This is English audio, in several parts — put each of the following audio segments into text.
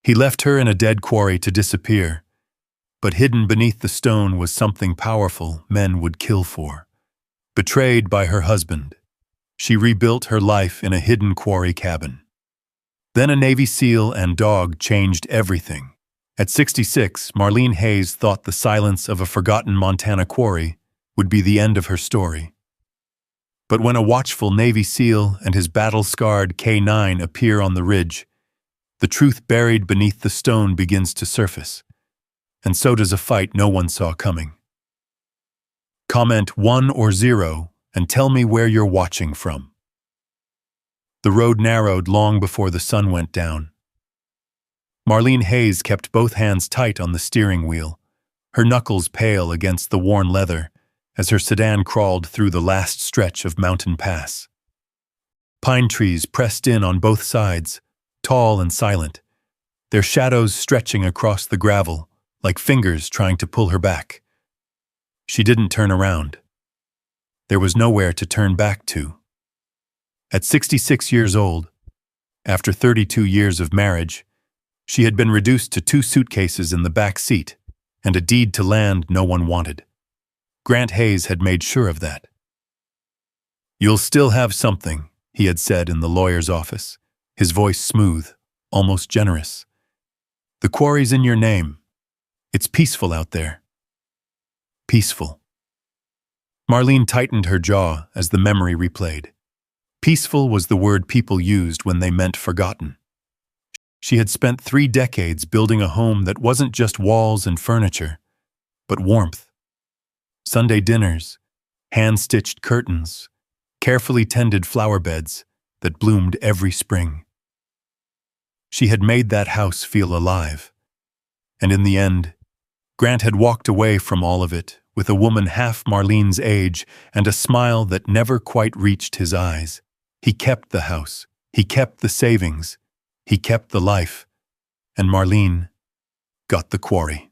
He left her in a dead quarry to disappear, but hidden beneath the stone was something powerful men would kill for. Betrayed by her husband, she rebuilt her life in a hidden quarry cabin. Then a Navy SEAL and dog changed everything. At 66, Marlene Hayes thought the silence of a forgotten Montana quarry would be the end of her story. But when a watchful Navy SEAL and his battle-scarred K9 appear on the ridge, the truth buried beneath the stone begins to surface, and so does a fight no one saw coming. Comment 1 or 0 and tell me where you're watching from. The road narrowed long before the sun went down. Marlene Hayes kept both hands tight on the steering wheel, her knuckles pale against the worn leather as her sedan crawled through the last stretch of mountain pass. Pine trees pressed in on both sides, tall and silent, their shadows stretching across the gravel like fingers trying to pull her back. She didn't turn around. There was nowhere to turn back to. At 66 years old, after 32 years of marriage, she had been reduced to 2 suitcases in the back seat and a deed to land no one wanted. Grant Hayes had made sure of that. "You'll still have something," he had said in the lawyer's office, his voice smooth, almost generous. "The quarry's in your name. It's peaceful out there." Peaceful. Marlene tightened her jaw as the memory replayed. Peaceful was the word people used when they meant forgotten. She had spent 3 decades building a home that wasn't just walls and furniture, but warmth. Sunday dinners, hand-stitched curtains, carefully tended flower beds that bloomed every spring. She had made that house feel alive. And in the end, Grant had walked away from all of it with a woman half Marlene's age and a smile that never quite reached his eyes. He kept the house, he kept the savings, he kept the life, and Marlene got the quarry.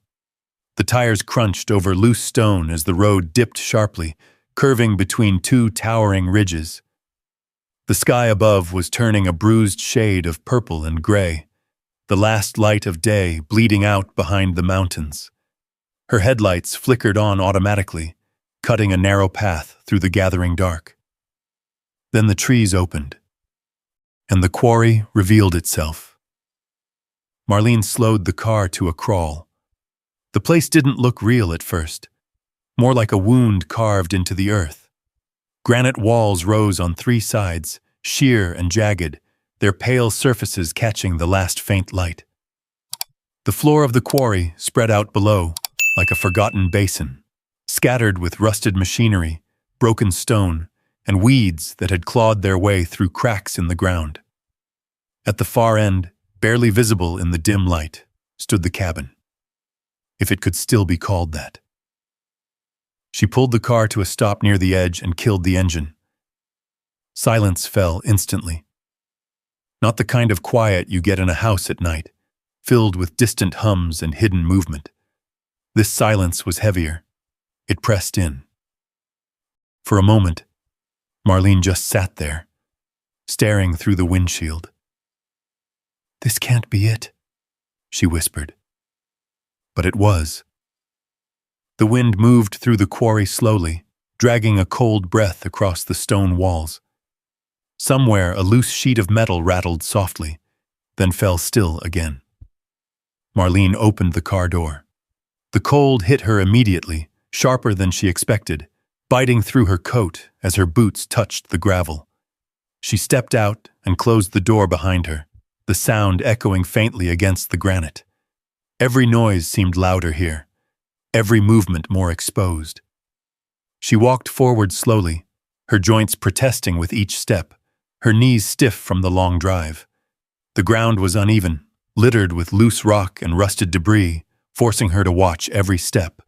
The tires crunched over loose stone as the road dipped sharply, curving between 2 towering ridges. The sky above was turning a bruised shade of purple and gray, the last light of day bleeding out behind the mountains. Her headlights flickered on automatically, cutting a narrow path through the gathering dark. Then the trees opened, and the quarry revealed itself. Marlene slowed the car to a crawl. The place didn't look real at first, more like a wound carved into the earth. Granite walls rose on 3 sides, sheer and jagged, their pale surfaces catching the last faint light. The floor of the quarry spread out below, like a forgotten basin, scattered with rusted machinery, broken stone, and weeds that had clawed their way through cracks in the ground. At the far end, barely visible in the dim light, stood the cabin, if it could still be called that. She pulled the car to a stop near the edge and killed the engine. Silence fell instantly. Not the kind of quiet you get in a house at night, filled with distant hums and hidden movement. This silence was heavier. It pressed in. For a moment, Marlene just sat there, staring through the windshield. "This can't be it," she whispered. But it was. The wind moved through the quarry slowly, dragging a cold breath across the stone walls. Somewhere a loose sheet of metal rattled softly, then fell still again. Marlene opened the car door. The cold hit her immediately, sharper than she expected, biting through her coat as her boots touched the gravel. She stepped out and closed the door behind her, the sound echoing faintly against the granite. Every noise seemed louder here, every movement more exposed. She walked forward slowly, her joints protesting with each step, her knees stiff from the long drive. The ground was uneven, littered with loose rock and rusted debris, forcing her to watch every step.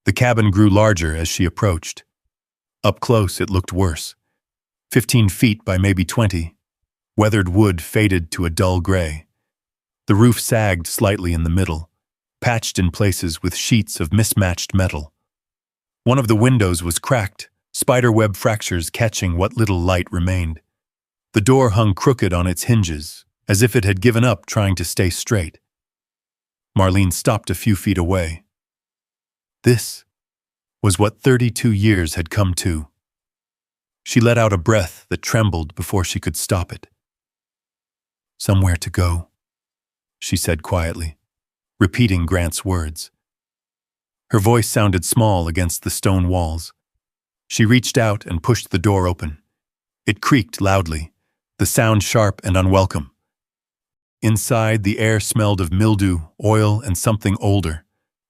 The cabin grew larger as she approached. Up close, it looked worse. 15 feet by maybe 20. Weathered wood faded to a dull gray. The roof sagged slightly in the middle, patched in places with sheets of mismatched metal. One of the windows was cracked, spiderweb fractures catching what little light remained. The door hung crooked on its hinges, as if it had given up trying to stay straight. Marlene stopped a few feet away. This was what 32 years had come to. She let out a breath that trembled before she could stop it. "Somewhere to go," she said quietly, repeating Grant's words. Her voice sounded small against the stone walls. She reached out and pushed the door open. It creaked loudly, the sound sharp and unwelcome. Inside, the air smelled of mildew, oil, and something older,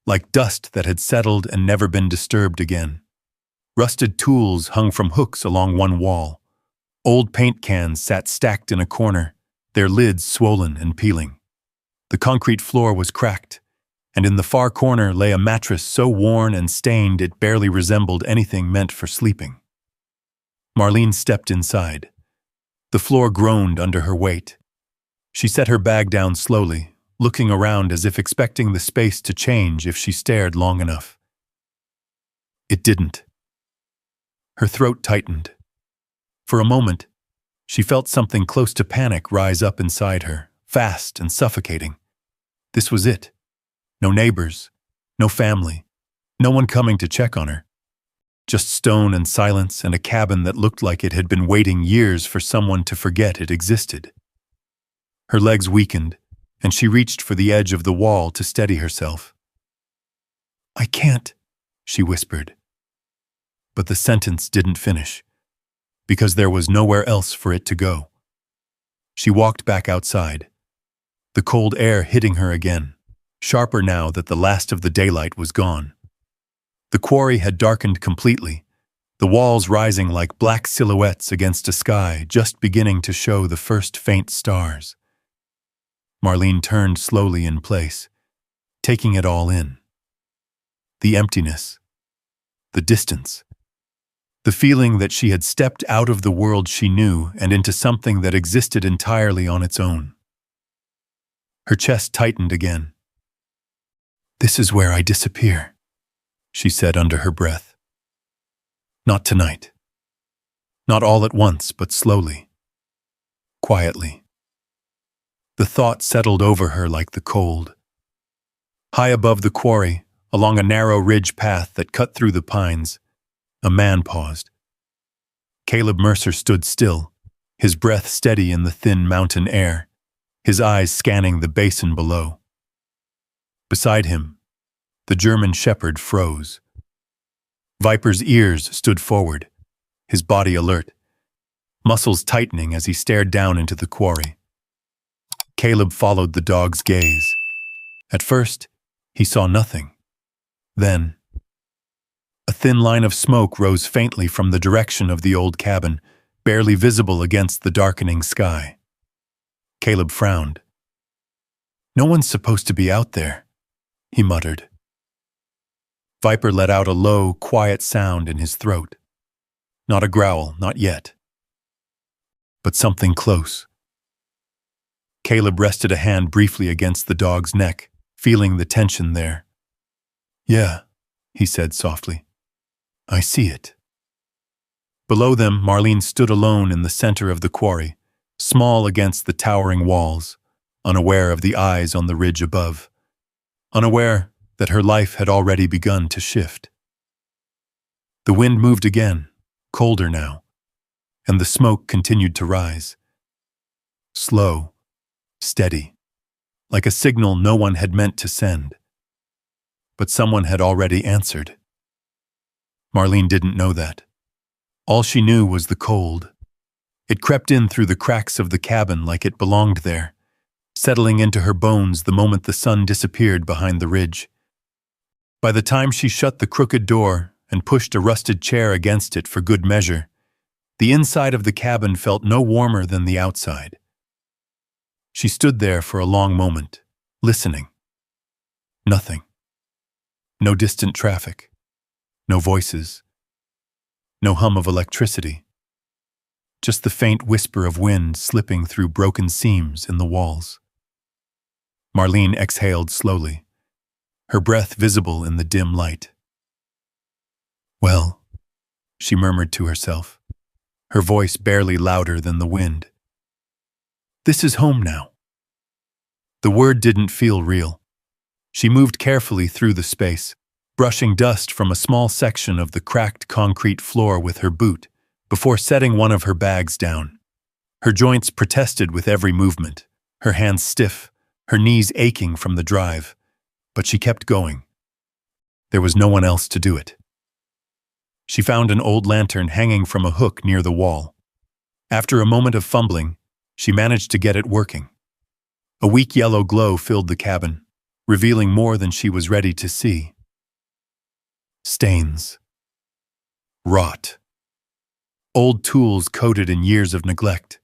like dust that had settled and never been disturbed again. Rusted tools hung from hooks along one wall. Old paint cans sat stacked in a corner, their lids swollen and peeling. The concrete floor was cracked, and in the far corner lay a mattress so worn and stained it barely resembled anything meant for sleeping. Marlene stepped inside. The floor groaned under her weight. She set her bag down slowly, looking around as if expecting the space to change if she stared long enough. It didn't. Her throat tightened. For a moment, she felt something close to panic rise up inside her, fast and suffocating. This was it. No neighbors, no family, no one coming to check on her. Just stone and silence and a cabin that looked like it had been waiting years for someone to forget it existed. Her legs weakened, and she reached for the edge of the wall to steady herself. "I can't," she whispered. But the sentence didn't finish, because there was nowhere else for it to go. She walked back outside, the cold air hitting her again, sharper now that the last of the daylight was gone. The quarry had darkened completely, the walls rising like black silhouettes against a sky just beginning to show the first faint stars. Marlene turned slowly in place, taking it all in. The emptiness, the distance, the feeling that she had stepped out of the world she knew and into something that existed entirely on its own. Her chest tightened again. "This is where I disappear," she said under her breath. "Not tonight. Not all at once, but slowly. Quietly." The thought settled over her like the cold. High above the quarry, along a narrow ridge path that cut through the pines, a man paused. Caleb Mercer stood still, his breath steady in the thin mountain air, his eyes scanning the basin below. Beside him, the German shepherd froze. Viper's ears stood forward, his body alert, muscles tightening as he stared down into the quarry. Caleb followed the dog's gaze. At first, he saw nothing. Then, a thin line of smoke rose faintly from the direction of the old cabin, barely visible against the darkening sky. Caleb frowned. "No one's supposed to be out there," he muttered. Viper let out a low, quiet sound in his throat. Not a growl, not yet. But something close. Caleb rested a hand briefly against the dog's neck, feeling the tension there. "Yeah," he said softly. "I see it." Below them, Marlene stood alone in the center of the quarry, small against the towering walls, unaware of the eyes on the ridge above, unaware that her life had already begun to shift. The wind moved again, colder now, and the smoke continued to rise. Slow, steady, like a signal no one had meant to send. But someone had already answered. Marlene didn't know that. All she knew was the cold. It crept in through the cracks of the cabin like it belonged there, settling into her bones the moment the sun disappeared behind the ridge. By the time she shut the crooked door and pushed a rusted chair against it for good measure, the inside of the cabin felt no warmer than the outside. She stood there for a long moment, listening. Nothing. No distant traffic. No voices. No hum of electricity. Just the faint whisper of wind slipping through broken seams in the walls. Marlene exhaled slowly, her breath visible in the dim light. "Well," she murmured to herself, her voice barely louder than the wind. "This is home now." The word didn't feel real. She moved carefully through the space, brushing dust from a small section of the cracked concrete floor with her boot, before setting one of her bags down. Her joints protested with every movement, her hands stiff, her knees aching from the drive, but she kept going. There was no one else to do it. She found an old lantern hanging from a hook near the wall. After a moment of fumbling, she managed to get it working. A weak yellow glow filled the cabin, revealing more than she was ready to see. Stains. Rot. Old tools coated in years of neglect.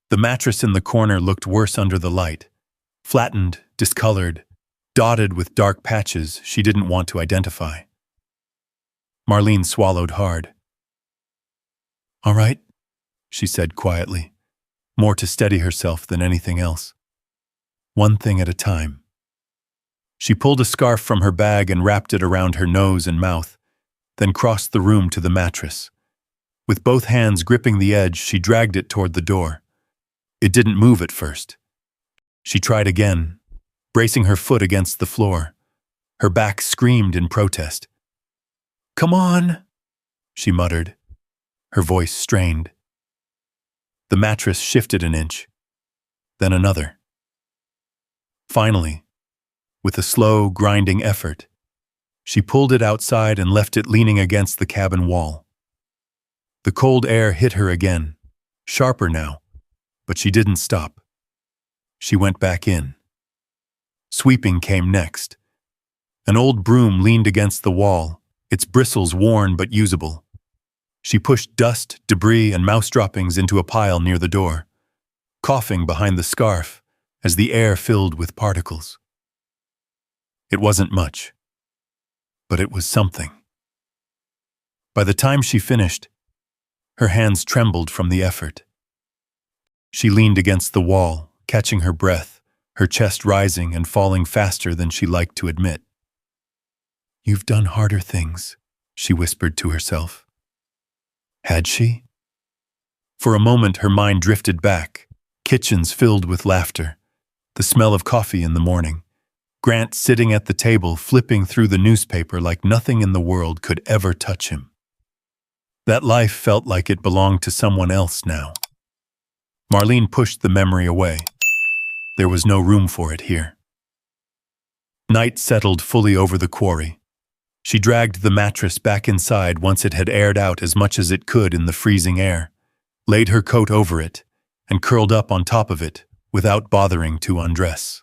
The mattress in the corner looked worse under the light, flattened, discolored, dotted with dark patches she didn't want to identify. Marlene swallowed hard. "All right," she said quietly, more to steady herself than anything else. "One thing at a time." She pulled a scarf from her bag and wrapped it around her nose and mouth, then crossed the room to the mattress. With both hands gripping the edge, she dragged it toward the door. It didn't move at first. She tried again, bracing her foot against the floor. Her back screamed in protest. "Come on," she muttered, her voice strained. The mattress shifted an inch, then another. Finally, with a slow, grinding effort, she pulled it outside and left it leaning against the cabin wall. The cold air hit her again, sharper now, but she didn't stop. She went back in. Sweeping came next. An old broom leaned against the wall, its bristles worn but usable. She pushed dust, debris, and mouse droppings into a pile near the door, coughing behind the scarf as the air filled with particles. It wasn't much, but it was something. By the time she finished, her hands trembled from the effort. She leaned against the wall, catching her breath, her chest rising and falling faster than she liked to admit. "You've done harder things," she whispered to herself. Had she? For a moment her mind drifted back, kitchens filled with laughter, the smell of coffee in the morning, Grant sitting at the table flipping through the newspaper like nothing in the world could ever touch him. That life felt like it belonged to someone else now. Marlene pushed the memory away. There was no room for it here. Night settled fully over the quarry. She dragged the mattress back inside once it had aired out as much as it could in the freezing air, laid her coat over it, and curled up on top of it without bothering to undress.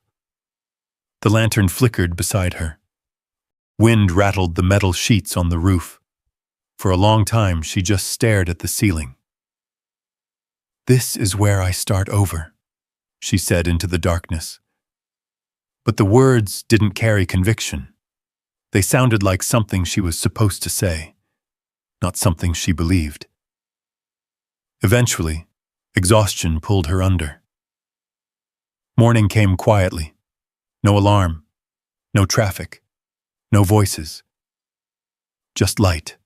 The lantern flickered beside her. Wind rattled the metal sheets on the roof. For a long time, she just stared at the ceiling. "This is where I start over," she said into the darkness. But the words didn't carry conviction. They sounded like something she was supposed to say, not something she believed. Eventually, exhaustion pulled her under. Morning came quietly. No alarm, no traffic, no voices. Just light.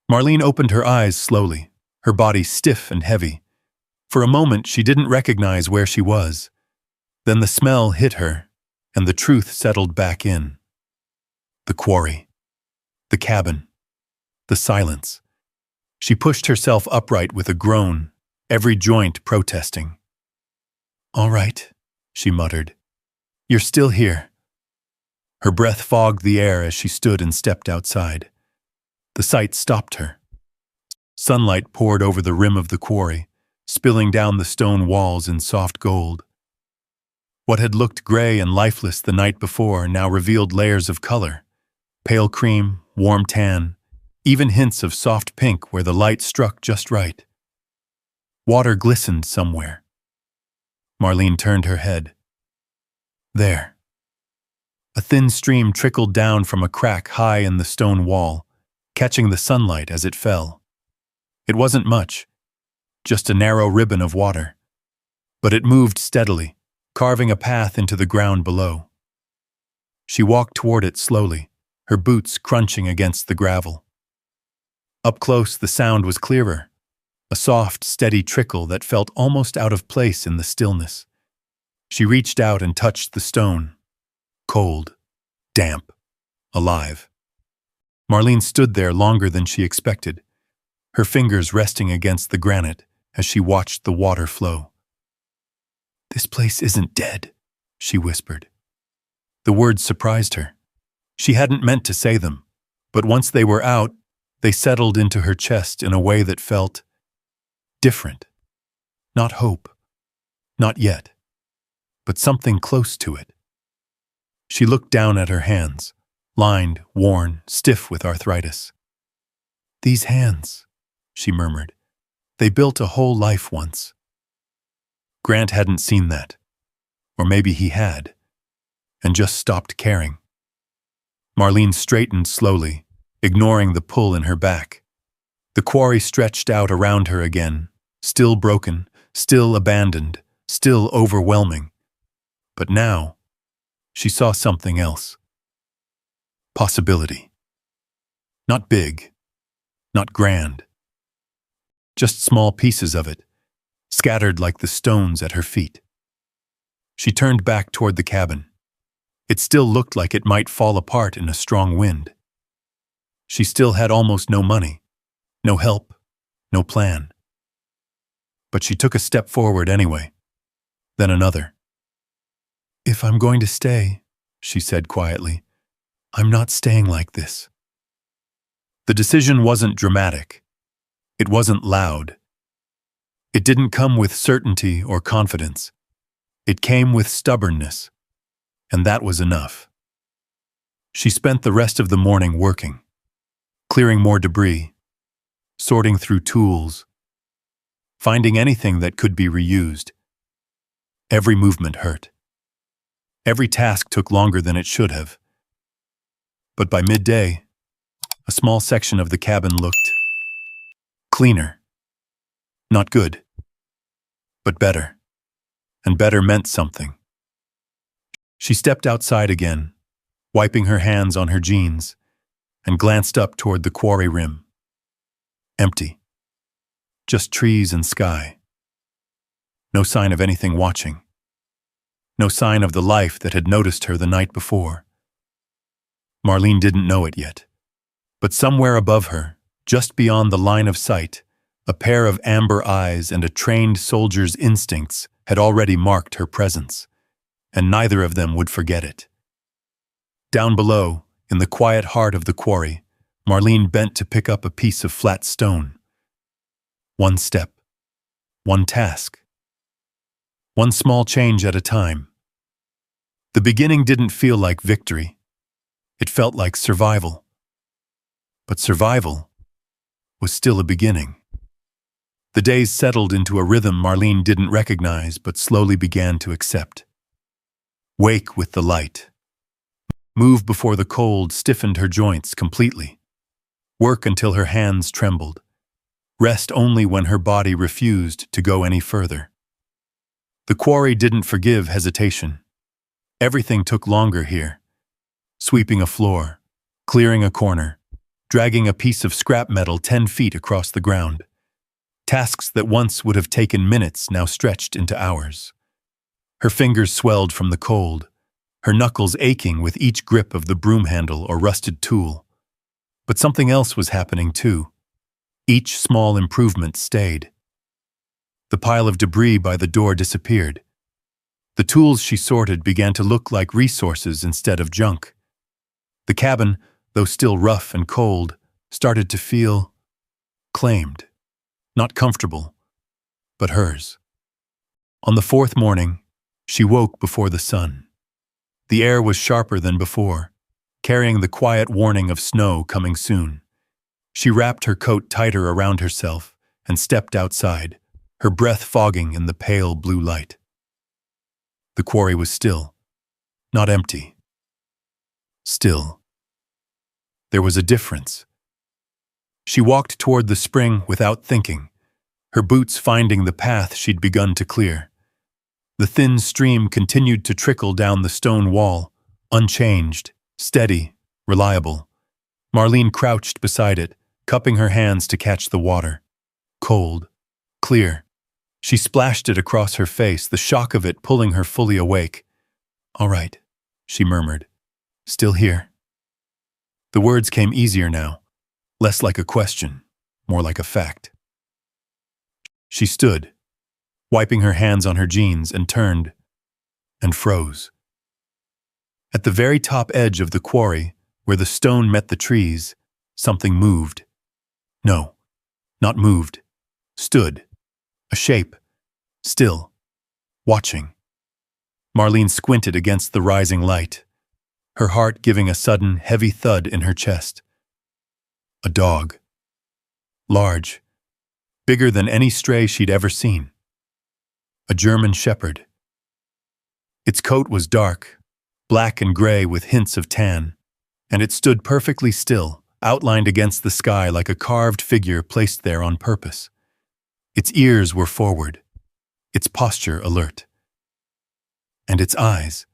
Marlene opened her eyes slowly, her body stiff and heavy. For a moment, she didn't recognize where she was. Then the smell hit her, and the truth settled back in. The quarry. The cabin. The silence. She pushed herself upright with a groan, every joint protesting. "All right," she muttered. "You're still here." Her breath fogged the air as she stood and stepped outside. The sight stopped her. Sunlight poured over the rim of the quarry, spilling down the stone walls in soft gold. What had looked gray and lifeless the night before now revealed layers of color. Pale cream, warm tan, even hints of soft pink where the light struck just right. Water glistened somewhere. Marlene turned her head. There. A thin stream trickled down from a crack high in the stone wall, catching the sunlight as it fell. It wasn't much, just a narrow ribbon of water. But it moved steadily, carving a path into the ground below. She walked toward it slowly, her boots crunching against the gravel. Up close, the sound was clearer, a soft, steady trickle that felt almost out of place in the stillness. She reached out and touched the stone. Cold, damp, alive. Marlene stood there longer than she expected, her fingers resting against the granite as she watched the water flow. "This place isn't dead," she whispered. The words surprised her. She hadn't meant to say them, but once they were out, they settled into her chest in a way that felt different. Not hope, not yet, but something close to it. She looked down at her hands, lined, worn, stiff with arthritis. "These hands," she murmured. "They built a whole life once." Grant hadn't seen that. Or maybe he had, and just stopped caring. Marlene straightened slowly, ignoring the pull in her back. The quarry stretched out around her again, still broken, still abandoned, still overwhelming. But now, she saw something else. Possibility. Not big, not grand. Just small pieces of it, scattered like the stones at her feet. She turned back toward the cabin. It still looked like it might fall apart in a strong wind. She still had almost no money, no help, no plan. But she took a step forward anyway, then another. "If I'm going to stay," she said quietly, "I'm not staying like this." The decision wasn't dramatic. It wasn't loud. It didn't come with certainty or confidence. It came with stubbornness, and that was enough. She spent the rest of the morning working, clearing more debris, sorting through tools, finding anything that could be reused. Every movement hurt. Every task took longer than it should have. But by midday, a small section of the cabin looked cleaner. Not good, but better. And better meant something. She stepped outside again, wiping her hands on her jeans, and glanced up toward the quarry rim. Empty. Just trees and sky. No sign of anything watching. No sign of the life that had noticed her the night before. Marlene didn't know it yet, but somewhere above her, just beyond the line of sight, a pair of amber eyes and a trained soldier's instincts had already marked her presence, and neither of them would forget it. Down below, in the quiet heart of the quarry, Marlene bent to pick up a piece of flat stone. One step, one task, one small change at a time. The beginning didn't feel like victory. It felt like survival. But survival was still a beginning. The days settled into a rhythm Marlene didn't recognize but slowly began to accept. Wake with the light. Move before the cold stiffened her joints completely. Work until her hands trembled. Rest only when her body refused to go any further. The quarry didn't forgive hesitation. Everything took longer here. Sweeping a floor, clearing a corner, dragging a piece of scrap metal 10 feet across the ground. Tasks that once would have taken minutes now stretched into hours. Her fingers swelled from the cold, her knuckles aching with each grip of the broom handle or rusted tool. But something else was happening too. Each small improvement stayed. The pile of debris by the door disappeared. The tools she sorted began to look like resources instead of junk. The cabin, though still rough and cold, started to feel claimed. Not comfortable, but hers. On the fourth morning, she woke before the sun. The air was sharper than before, carrying the quiet warning of snow coming soon. She wrapped her coat tighter around herself and stepped outside, her breath fogging in the pale blue light. The quarry was still, not empty. Still. There was a difference. She walked toward the spring without thinking, her boots finding the path she'd begun to clear. The thin stream continued to trickle down the stone wall, unchanged, steady, reliable. Marlene crouched beside it, cupping her hands to catch the water. Cold, clear, She splashed it across her face, the shock of it pulling her fully awake. "All right," she murmured. "Still here?" The words came easier now, less like a question, more like a fact. She stood, wiping her hands on her jeans, and turned, and froze. At the very top edge of the quarry, where the stone met the trees, something moved. No, not moved. Stood. A shape. Still. Watching. Marlene squinted against the rising light, her heart giving a sudden, heavy thud in her chest. A dog. Large. Bigger than any stray she'd ever seen. A German shepherd. Its coat was dark, black and gray with hints of tan, and it stood perfectly still, outlined against the sky like a carved figure placed there on purpose. Its ears were forward, its posture alert. And its eyes.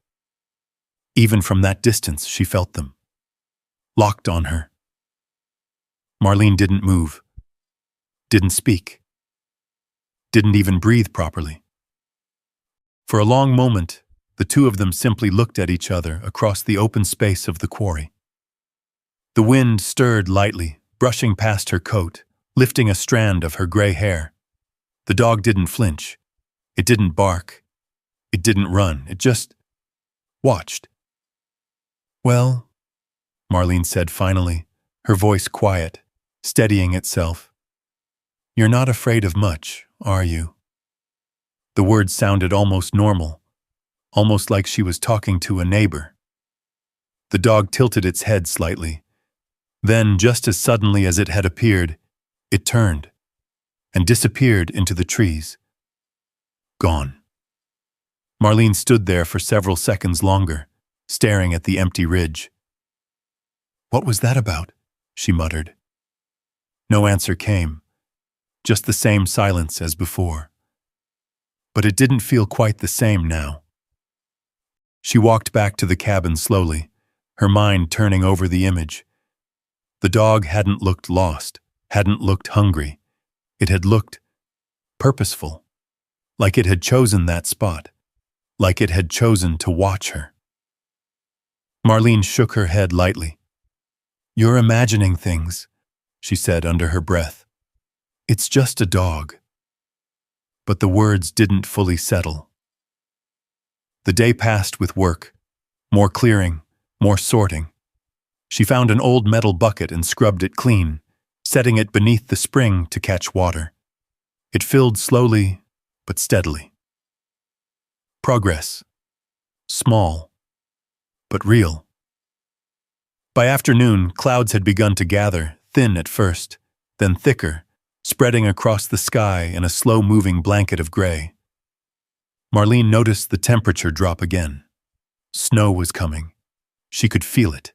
Even from that distance, she felt them. Locked on her. Marlene didn't move. Didn't speak. Didn't even breathe properly. For a long moment, the two of them simply looked at each other across the open space of the quarry. The wind stirred lightly, brushing past her coat, lifting a strand of her gray hair. The dog didn't flinch. It didn't bark. It didn't run. It just watched. "Well," Marlene said finally, her voice quiet, steadying itself. "You're not afraid of much, are you?" The words sounded almost normal, almost like she was talking to a neighbor. The dog tilted its head slightly. Then, just as suddenly as it had appeared, it turned and disappeared into the trees. Gone. Marlene stood there for several seconds longer, staring at the empty ridge. "What was that about?" she muttered. No answer came, just the same silence as before. But it didn't feel quite the same now. She walked back to the cabin slowly, her mind turning over the image. The dog hadn't looked lost, hadn't looked hungry. It had looked purposeful, like it had chosen that spot, like it had chosen to watch her. Marlene shook her head lightly. "You're imagining things," she said under her breath. "It's just a dog." But the words didn't fully settle. The day passed with work, more clearing, more sorting. She found an old metal bucket and scrubbed it clean, setting it beneath the spring to catch water. It filled slowly, but steadily. Progress. Small, but real. By afternoon, clouds had begun to gather, thin at first, then thicker, spreading across the sky in a slow-moving blanket of gray. Marlene noticed the temperature drop again. Snow was coming. She could feel it.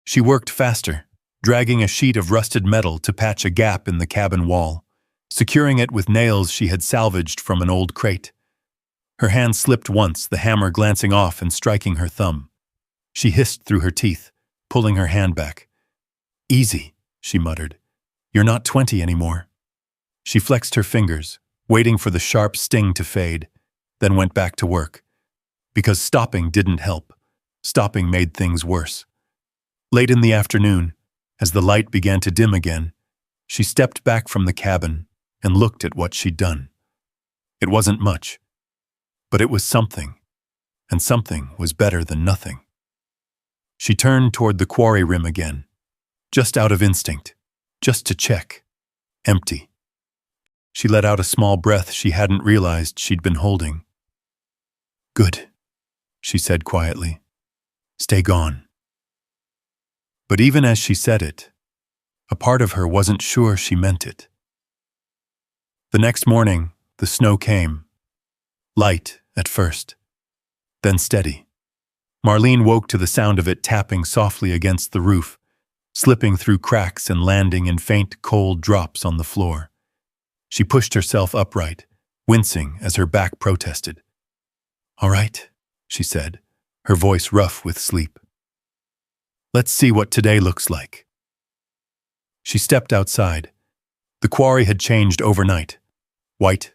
She worked faster, dragging a sheet of rusted metal to patch a gap in the cabin wall, securing it with nails she had salvaged from an old crate. Her hand slipped once, the hammer glancing off and striking her thumb. She hissed through her teeth, pulling her hand back. "Easy," she muttered. "You're not 20 anymore." She flexed her fingers, waiting for the sharp sting to fade, then went back to work. Because stopping didn't help. Stopping made things worse. Late in the afternoon, as the light began to dim again, she stepped back from the cabin and looked at what she'd done. It wasn't much, but it was something, and something was better than nothing. She turned toward the quarry rim again, just out of instinct, just to check. Empty. She let out a small breath she hadn't realized she'd been holding. "Good," she said quietly. "Stay gone." But even as she said it, a part of her wasn't sure she meant it. The next morning, the snow came. Light at first, then steady. Marlene woke to the sound of it tapping softly against the roof, slipping through cracks and landing in faint, cold drops on the floor. She pushed herself upright, wincing as her back protested. "All right," she said, her voice rough with sleep. "Let's see what today looks like." She stepped outside. The quarry had changed overnight. White,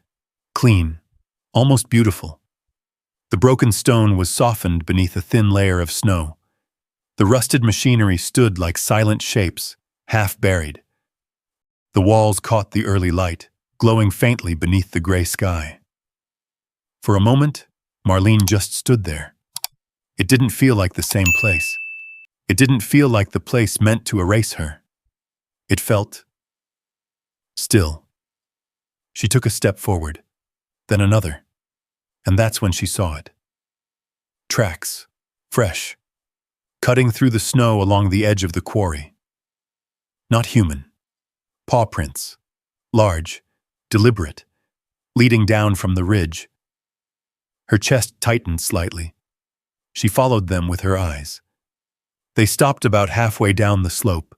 clean, almost beautiful. The broken stone was softened beneath a thin layer of snow. The rusted machinery stood like silent shapes, half buried. The walls caught the early light, glowing faintly beneath the gray sky. For a moment, Marlene just stood there. It didn't feel like the same place. It didn't feel like the place meant to erase her. It felt still. She took a step forward, then another, and that's when she saw it. Tracks, fresh, cutting through the snow along the edge of the quarry. Not human. Paw prints, large, deliberate, leading down from the ridge. Her chest tightened slightly. She followed them with her eyes. They stopped about halfway down the slope,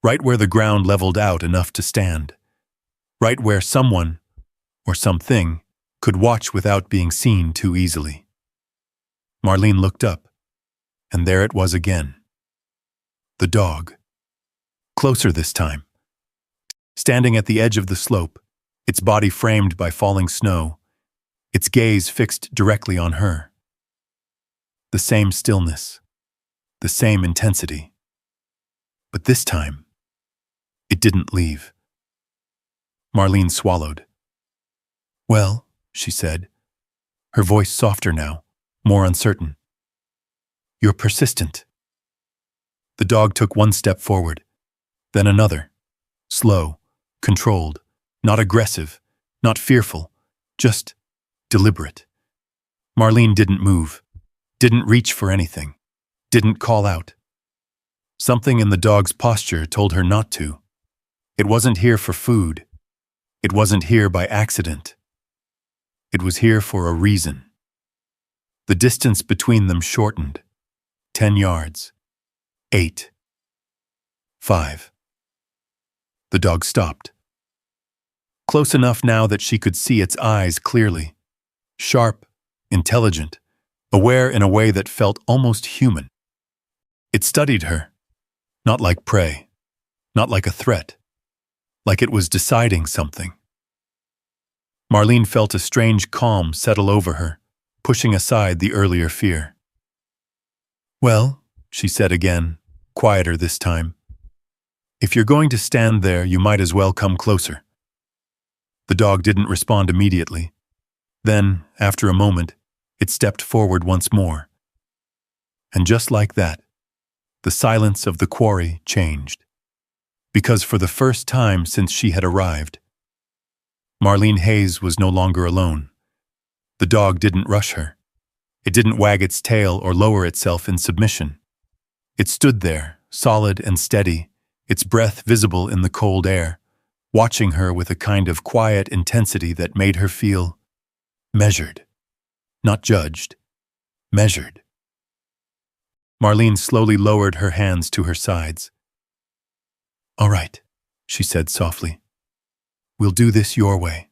right where the ground leveled out enough to stand, right where someone, or something, could watch without being seen too easily. Marlene looked up, and there it was again. The dog. Closer this time. Standing at the edge of the slope, its body framed by falling snow, its gaze fixed directly on her. The same stillness, the same intensity. But this time, it didn't leave. Marlene swallowed. "Well," she said, her voice softer now, more uncertain. "You're persistent." The dog took one step forward, then another, slow, controlled, not aggressive, not fearful, just deliberate. Marlene didn't move, didn't reach for anything, didn't call out. Something in the dog's posture told her not to. It wasn't here for food. It wasn't here by accident. It was here for a reason. The distance between them shortened. 10 yards. 8. 5. The dog stopped. Close enough now that she could see its eyes clearly. Sharp, intelligent, aware in a way that felt almost human. It studied her, not like prey, not like a threat, like it was deciding something. Marlene felt a strange calm settle over her, pushing aside the earlier fear. "Well," she said again, quieter this time, "if you're going to stand there, you might as well come closer." The dog didn't respond immediately. Then, after a moment, it stepped forward once more. And just like that, the silence of the quarry changed. Because for the first time since she had arrived, Marlene Hayes was no longer alone. The dog didn't rush her. It didn't wag its tail or lower itself in submission. It stood there, solid and steady, its breath visible in the cold air, watching her with a kind of quiet intensity that made her feel measured. Not judged. Measured. Marlene slowly lowered her hands to her sides. "All right," she said softly. "We'll do this your way."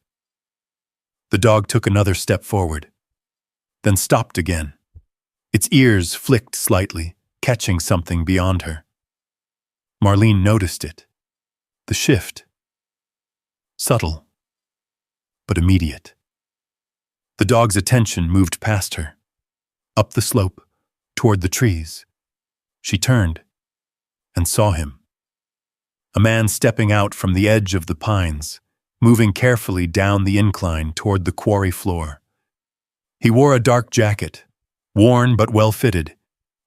The dog took another step forward, then stopped again. Its ears flicked slightly, catching something beyond her. Marlene noticed it. The shift. Subtle, but immediate. The dog's attention moved past her, up the slope, toward the trees. She turned and saw him. A man stepping out from the edge of the pines, moving carefully down the incline toward the quarry floor. He wore a dark jacket, worn but well-fitted,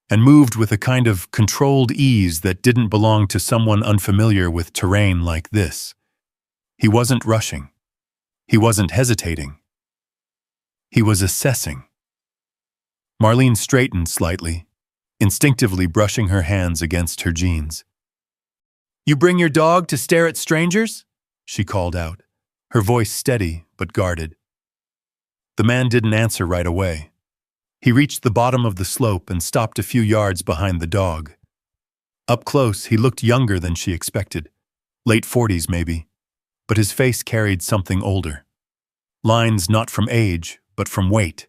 and moved with a kind of controlled ease that didn't belong to someone unfamiliar with terrain like this. He wasn't rushing. He wasn't hesitating. He was assessing. Marlene straightened slightly, instinctively brushing her hands against her jeans. "You bring your dog to stare at strangers?" she called out, her voice steady but guarded. The man didn't answer right away. He reached the bottom of the slope and stopped a few yards behind the dog. Up close, he looked younger than she expected, late 40s maybe, but his face carried something older. Lines not from age, but from weight.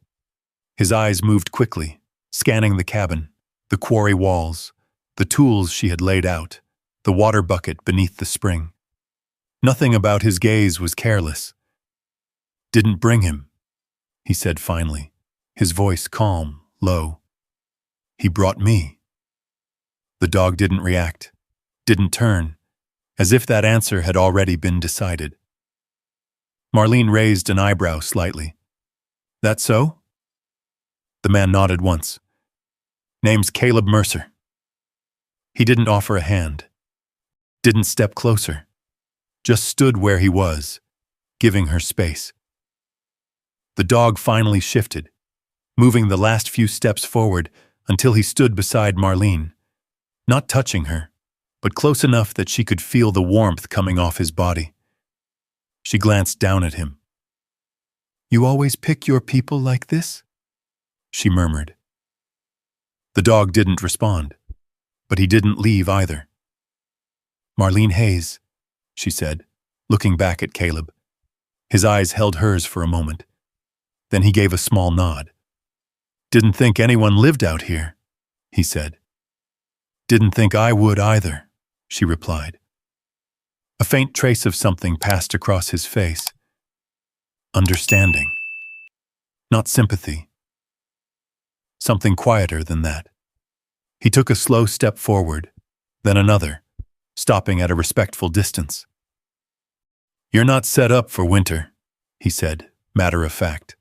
His eyes moved quickly, scanning the cabin, the quarry walls, the tools she had laid out, the water bucket beneath the spring. Nothing about his gaze was careless. Didn't bring him, he said finally, his voice calm, low. He brought me. The dog didn't react, didn't turn, as if that answer had already been decided. Marlene raised an eyebrow slightly. That so? The man nodded once. Name's Caleb Mercer. He didn't offer a hand, didn't step closer, just stood where he was, giving her space. The dog finally shifted, moving the last few steps forward until he stood beside Marlene, not touching her, but close enough that she could feel the warmth coming off his body. She glanced down at him. You always pick your people like this? She murmured. The dog didn't respond, but he didn't leave either. Marlene Hayes, she said, looking back at Caleb. His eyes held hers for a moment. Then he gave a small nod. Didn't think anyone lived out here, he said. Didn't think I would either, she replied. A faint trace of something passed across his face. Understanding. Not sympathy. Something quieter than that. He took a slow step forward, then another, stopping at a respectful distance. You're not set up for winter, he said, matter of fact.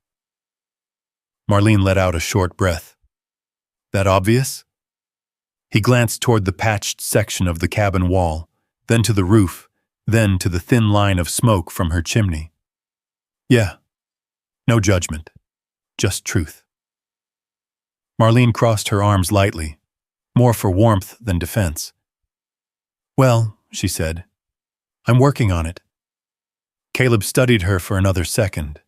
Marlene let out a short breath. That obvious? He glanced toward the patched section of the cabin wall, then to the roof, then to the thin line of smoke from her chimney. Yeah. No judgment. Just truth. Marlene crossed her arms lightly, more for warmth than defense. Well, she said, I'm working on it. Caleb studied her for another second,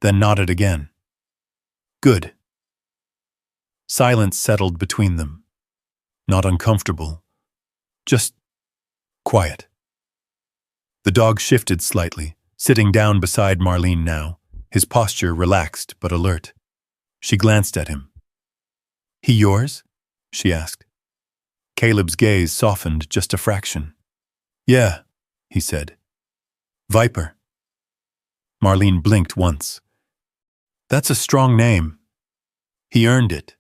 then nodded again. Good. Silence settled between them. Not uncomfortable, just quiet. The dog shifted slightly, sitting down beside Marlene now, his posture relaxed but alert. She glanced at him. He yours? She asked. Caleb's gaze softened just a fraction. Yeah, he said. Viper. Marlene blinked once. That's a strong name. He earned it.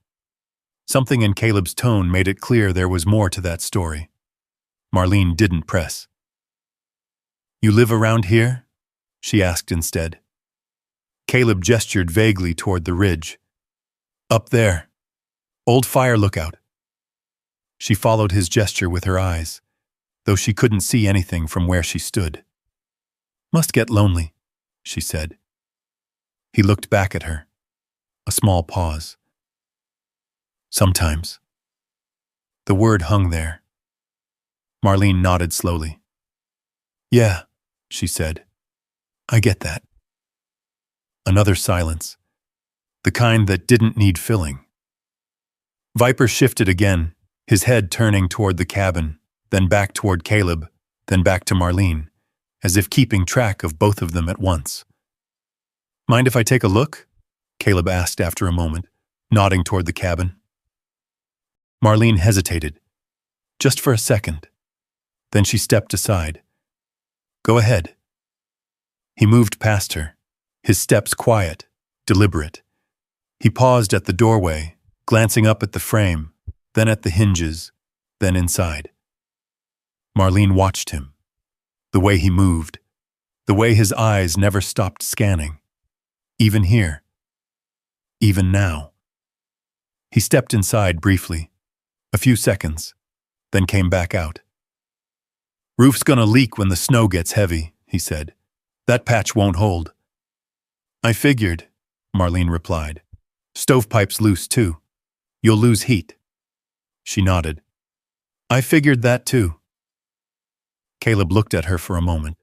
Something in Caleb's tone made it clear there was more to that story. Marlene didn't press. You live around here? She asked instead. Caleb gestured vaguely toward the ridge. Up there. Old fire lookout. She followed his gesture with her eyes, though she couldn't see anything from where she stood. Must get lonely, she said. He looked back at her. A small pause. Sometimes. The word hung there. Marlene nodded slowly. Yeah, she said. I get that. Another silence. The kind that didn't need filling. Viper shifted again, his head turning toward the cabin, then back toward Caleb, then back to Marlene, as if keeping track of both of them at once. Mind if I take a look? Caleb asked after a moment, nodding toward the cabin. Marlene hesitated, just for a second. Then she stepped aside. Go ahead. He moved past her, his steps quiet, deliberate. He paused at the doorway, glancing up at the frame, then at the hinges, then inside. Marlene watched him. The way he moved, the way his eyes never stopped scanning. Even here. Even now. He stepped inside briefly, a few seconds, then came back out. Roof's gonna leak when the snow gets heavy, he said. That patch won't hold. I figured, Marlene replied. Stovepipe's loose too. You'll lose heat. She nodded. I figured that too. Caleb looked at her for a moment,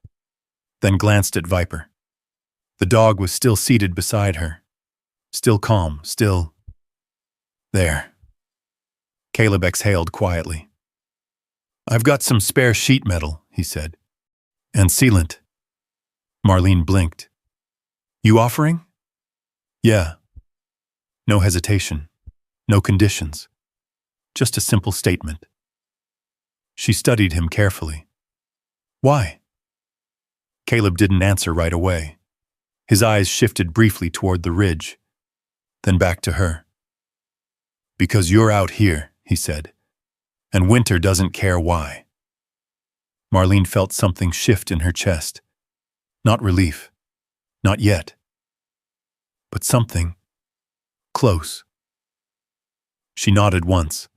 then glanced at Viper. The dog was still seated beside her. Still calm, still... There. Caleb exhaled quietly. I've got some spare sheet metal, he said. And sealant. Marlene blinked. You offering? Yeah. No hesitation. No conditions. Just a simple statement. She studied him carefully. Why? Caleb didn't answer right away. His eyes shifted briefly toward the ridge, then back to her. "Because you're out here," he said, "and Winter doesn't care why." Marlene felt something shift in her chest. Not relief. Not yet. But something close. She nodded once.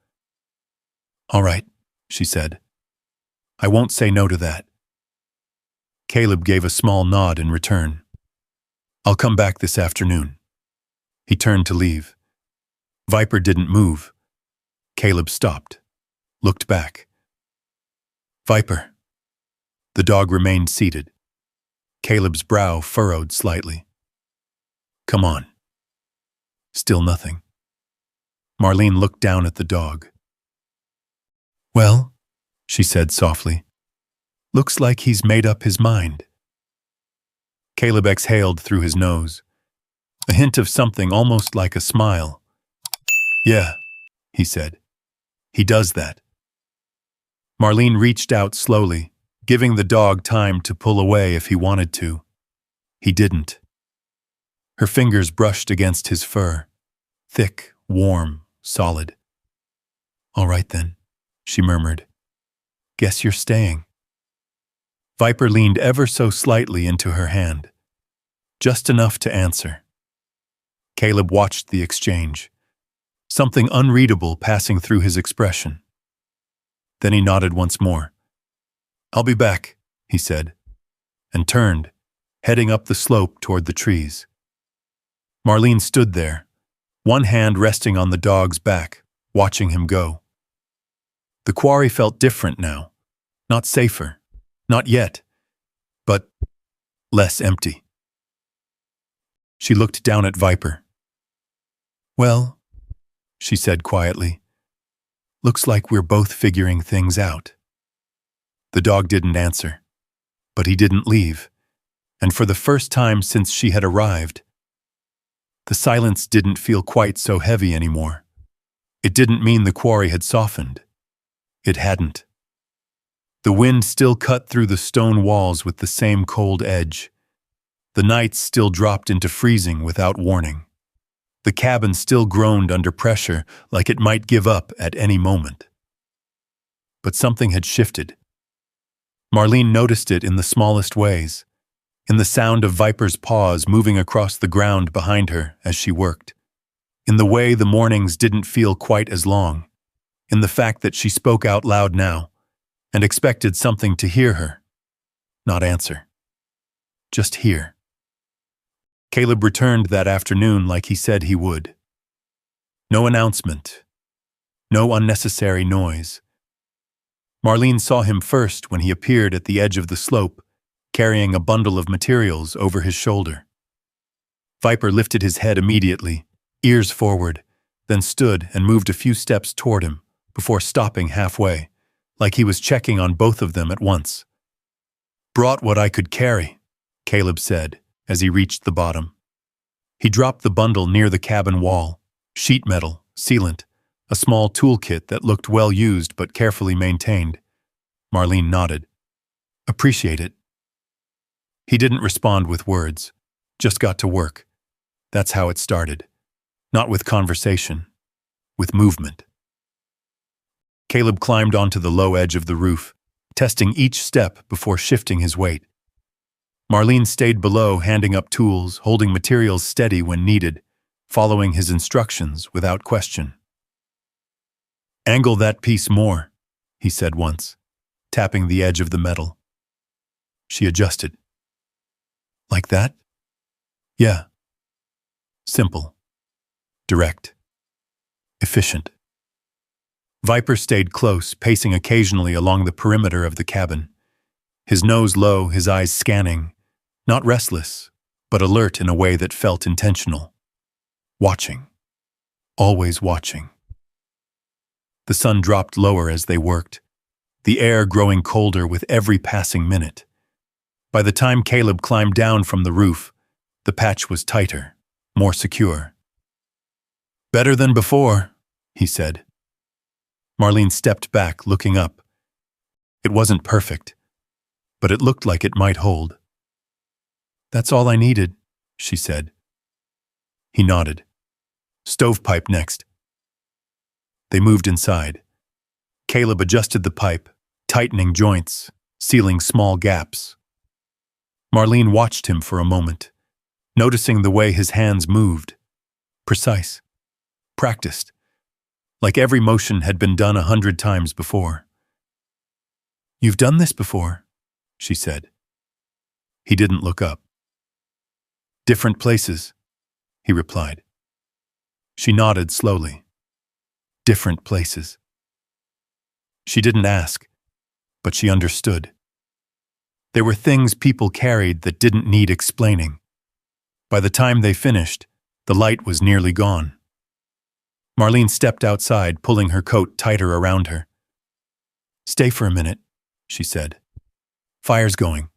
"All right," she said. "I won't say no to that." Caleb gave a small nod in return. "I'll come back this afternoon." He turned to leave. Viper didn't move. Caleb stopped, looked back. "Viper." The dog remained seated. Caleb's brow furrowed slightly. "Come on." Still nothing. Marlene looked down at the dog. "Well," she said softly, "looks like he's made up his mind." Caleb exhaled through his nose, a hint of something almost like a smile. "Yeah," he said. "He does that." Marlene reached out slowly, giving the dog time to pull away if he wanted to. He didn't. Her fingers brushed against his fur, thick, warm, solid. "All right then," she murmured. "Guess you're staying." Viper leaned ever so slightly into her hand, just enough to answer. Caleb watched the exchange, something unreadable passing through his expression. Then he nodded once more. "I'll be back," he said, and turned, heading up the slope toward the trees. Marlene stood there, one hand resting on the dog's back, watching him go. The quarry felt different now, not safer, not yet, but less empty. She looked down at Viper. "Well," she said quietly, "looks like we're both figuring things out." The dog didn't answer, but he didn't leave, and for the first time since she had arrived, the silence didn't feel quite so heavy anymore. It didn't mean the quarry had softened. It hadn't. The wind still cut through the stone walls with the same cold edge. The nights still dropped into freezing without warning. The cabin still groaned under pressure like it might give up at any moment. But something had shifted. Marlene noticed it in the smallest ways, in the sound of Viper's paws moving across the ground behind her as she worked, in the way the mornings didn't feel quite as long, in the fact that she spoke out loud now and expected something to hear her, not answer. Just hear. Caleb returned that afternoon like he said he would. No announcement. No unnecessary noise. Marlene saw him first when he appeared at the edge of the slope, carrying a bundle of materials over his shoulder. Viper lifted his head immediately, ears forward, then stood and moved a few steps toward him before stopping halfway, like he was checking on both of them at once. "Brought what I could carry," Caleb said as he reached the bottom. He dropped the bundle near the cabin wall, sheet metal, sealant, a small toolkit that looked well used but carefully maintained. Marlene nodded. "Appreciate it." He didn't respond with words, just got to work. That's how it started. Not with conversation, with movement. Caleb climbed onto the low edge of the roof, testing each step before shifting his weight. Marlene stayed below, handing up tools, holding materials steady when needed, following his instructions without question. "Angle that piece more," he said once, tapping the edge of the metal. She adjusted. "Like that?" "Yeah." Simple. Direct. Efficient. Viper stayed close, pacing occasionally along the perimeter of the cabin. His nose low, his eyes scanning, not restless, but alert in a way that felt intentional. Watching. Always watching. The sun dropped lower as they worked, the air growing colder with every passing minute. By the time Caleb climbed down from the roof, the patch was tighter, more secure. "Better than before," he said. Marlene stepped back, looking up. It wasn't perfect, but it looked like it might hold. "That's all I needed," she said. He nodded. Stovepipe next. They moved inside. Caleb adjusted the pipe, tightening joints, sealing small gaps. Marlene watched him for a moment, noticing the way his hands moved. Precise. Practiced. Like every motion had been done 100 times before. You've done this before, she said. He didn't look up. Different places, he replied. She nodded slowly. Different places. She didn't ask, but she understood. There were things people carried that didn't need explaining. By the time they finished, the light was nearly gone. Marlene stepped outside, pulling her coat tighter around her. Stay for a minute, she said. Fire's going.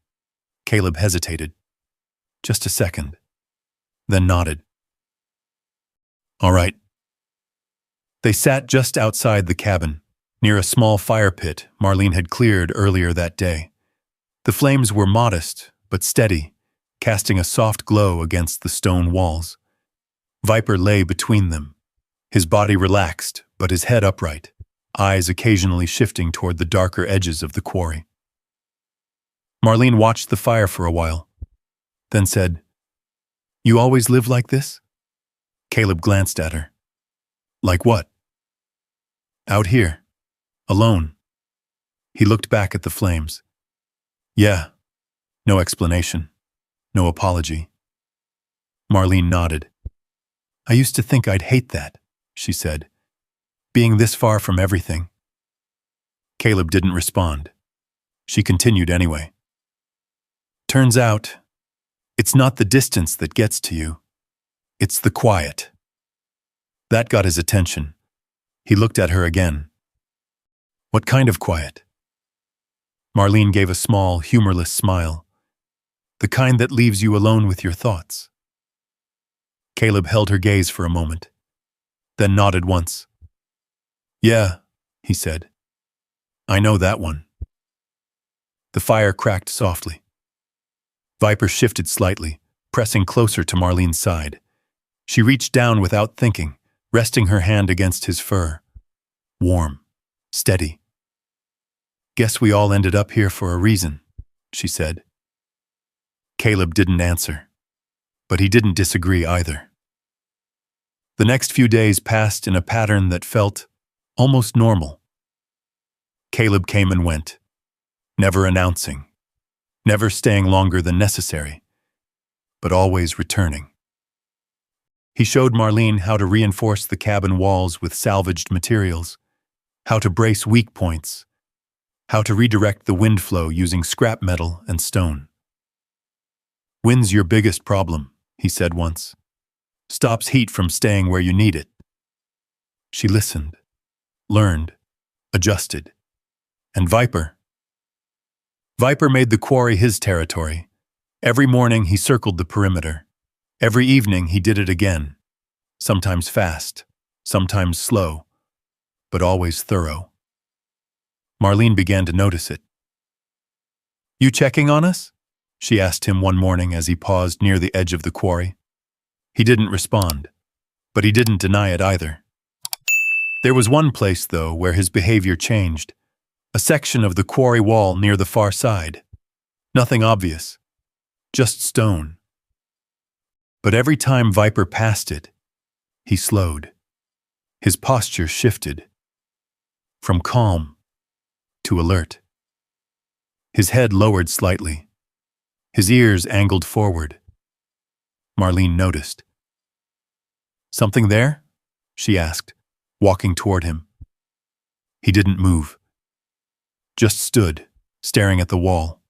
Caleb hesitated. Just a second, then nodded. All right. They sat just outside the cabin, near a small fire pit Marlene had cleared earlier that day. The flames were modest, but steady, casting a soft glow against the stone walls. Viper lay between them, his body relaxed, but his head upright, eyes occasionally shifting toward the darker edges of the quarry. Marlene watched the fire for a while, then said, You always live like this? Caleb glanced at her. Like what? Out here. Alone. He looked back at the flames. Yeah. No explanation. No apology. Marlene nodded. I used to think I'd hate that, she said. Being this far from everything. Caleb didn't respond. She continued anyway. Turns out, it's not the distance that gets to you. It's the quiet. That got his attention. He looked at her again. What kind of quiet? Marlene gave a small, humorless smile. The kind that leaves you alone with your thoughts. Caleb held her gaze for a moment, then nodded once. Yeah, he said. I know that one. The fire cracked softly. Viper shifted slightly, pressing closer to Marlene's side. She reached down without thinking, resting her hand against his fur. Warm, steady. Guess we all ended up here for a reason, she said. Caleb didn't answer, but he didn't disagree either. The next few days passed in a pattern that felt almost normal. Caleb came and went, never announcing, never staying longer than necessary, but always returning. He showed Marlene how to reinforce the cabin walls with salvaged materials, how to brace weak points, how to redirect the wind flow using scrap metal and stone. Wind's your biggest problem, he said once. Stops heat from staying where you need it. She listened, learned, adjusted. And Viper made the quarry his territory. Every morning he circled the perimeter. Every evening he did it again. Sometimes fast, sometimes slow, but always thorough. Marlene began to notice it. You checking on us? She asked him one morning as he paused near the edge of the quarry. He didn't respond, but he didn't deny it either. There was one place, though, where his behavior changed. A section of the quarry wall near the far side. Nothing obvious, just stone. But every time Viper passed it, he slowed. His posture shifted. From calm to alert. His head lowered slightly. His ears angled forward. Marlene noticed. Something there? She asked, walking toward him. He didn't move. Just stood, staring at the wall.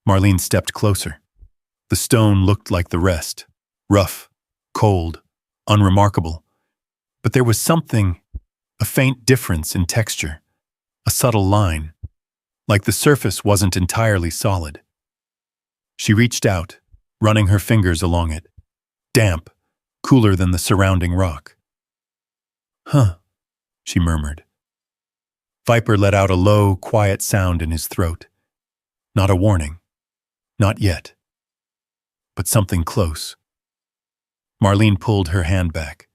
Marlene stepped closer. The stone looked like the rest, rough, cold, unremarkable. But there was something, a faint difference in texture, a subtle line, like the surface wasn't entirely solid. She reached out, running her fingers along it, damp, cooler than the surrounding rock. Huh, she murmured. Viper let out a low, quiet sound in his throat. Not a warning. Not yet. but something close. Marlene pulled her hand back.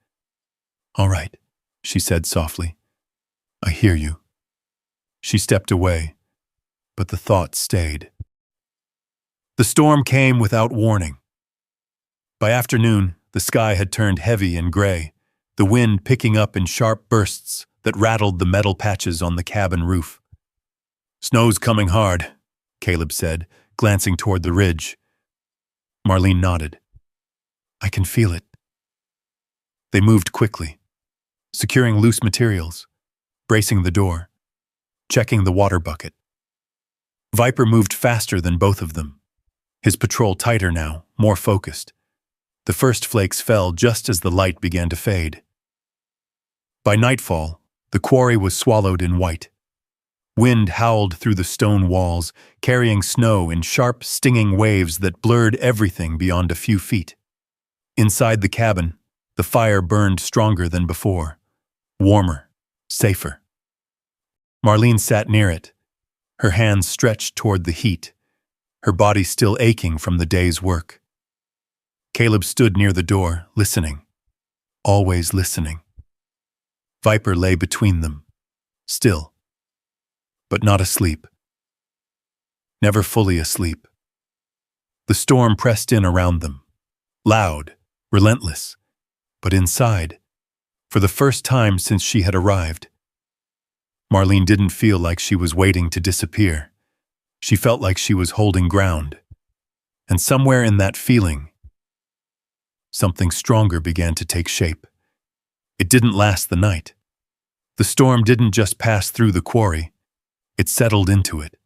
"All right," she said softly. "I hear you." She stepped away, but the thought stayed. The storm came without warning. By afternoon, the sky had turned heavy and gray, the wind picking up in sharp bursts that rattled the metal patches on the cabin roof. "Snow's coming hard," Caleb said, glancing toward the ridge. Marlene nodded. "I can feel it." They moved quickly, securing loose materials, bracing the door, checking the water bucket. Viper moved faster than both of them, his patrol tighter now, more focused. The first flakes fell just as the light began to fade. By nightfall, the quarry was swallowed in white. Wind howled through the stone walls, carrying snow in sharp, stinging waves that blurred everything beyond a few feet. Inside the cabin, the fire burned stronger than before, warmer, safer. Marlene sat near it, her hands stretched toward the heat, her body still aching from the day's work. Caleb stood near the door, listening, always listening. Viper lay between them, still, but not asleep. Never fully asleep. The storm pressed in around them, loud, relentless, but inside, for the first time since she had arrived, Marlene didn't feel like she was waiting to disappear. She felt like she was holding ground. And somewhere in that feeling, something stronger began to take shape. It didn't last the night. The storm didn't just pass through the quarry, it settled into it.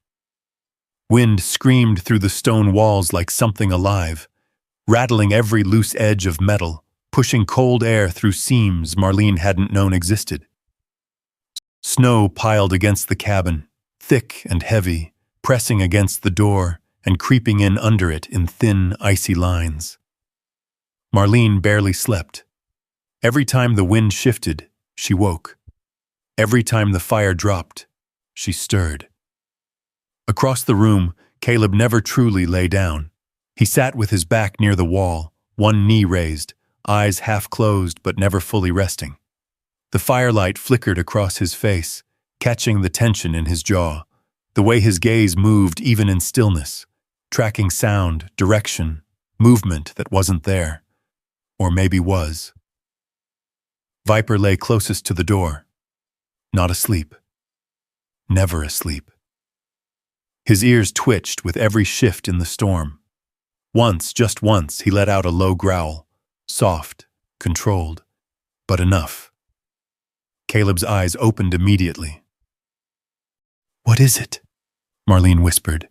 Wind screamed through the stone walls like something alive, rattling every loose edge of metal, pushing cold air through seams Marlene hadn't known existed. Snow piled against the cabin, thick and heavy, pressing against the door and creeping in under it in thin, icy lines. Marlene barely slept. Every time the wind shifted, she woke. Every time the fire dropped, she stirred. Across the room, Caleb never truly lay down. He sat with his back near the wall, one knee raised, eyes half closed but never fully resting. The firelight flickered across his face, catching the tension in his jaw, the way his gaze moved even in stillness, tracking sound, direction, movement that wasn't there, or maybe was. Viper lay closest to the door, not asleep, never asleep. His ears twitched with every shift in the storm. Once, just once, he let out a low growl, soft, controlled, but enough. Caleb's eyes opened immediately. "What is it?" Marlene whispered.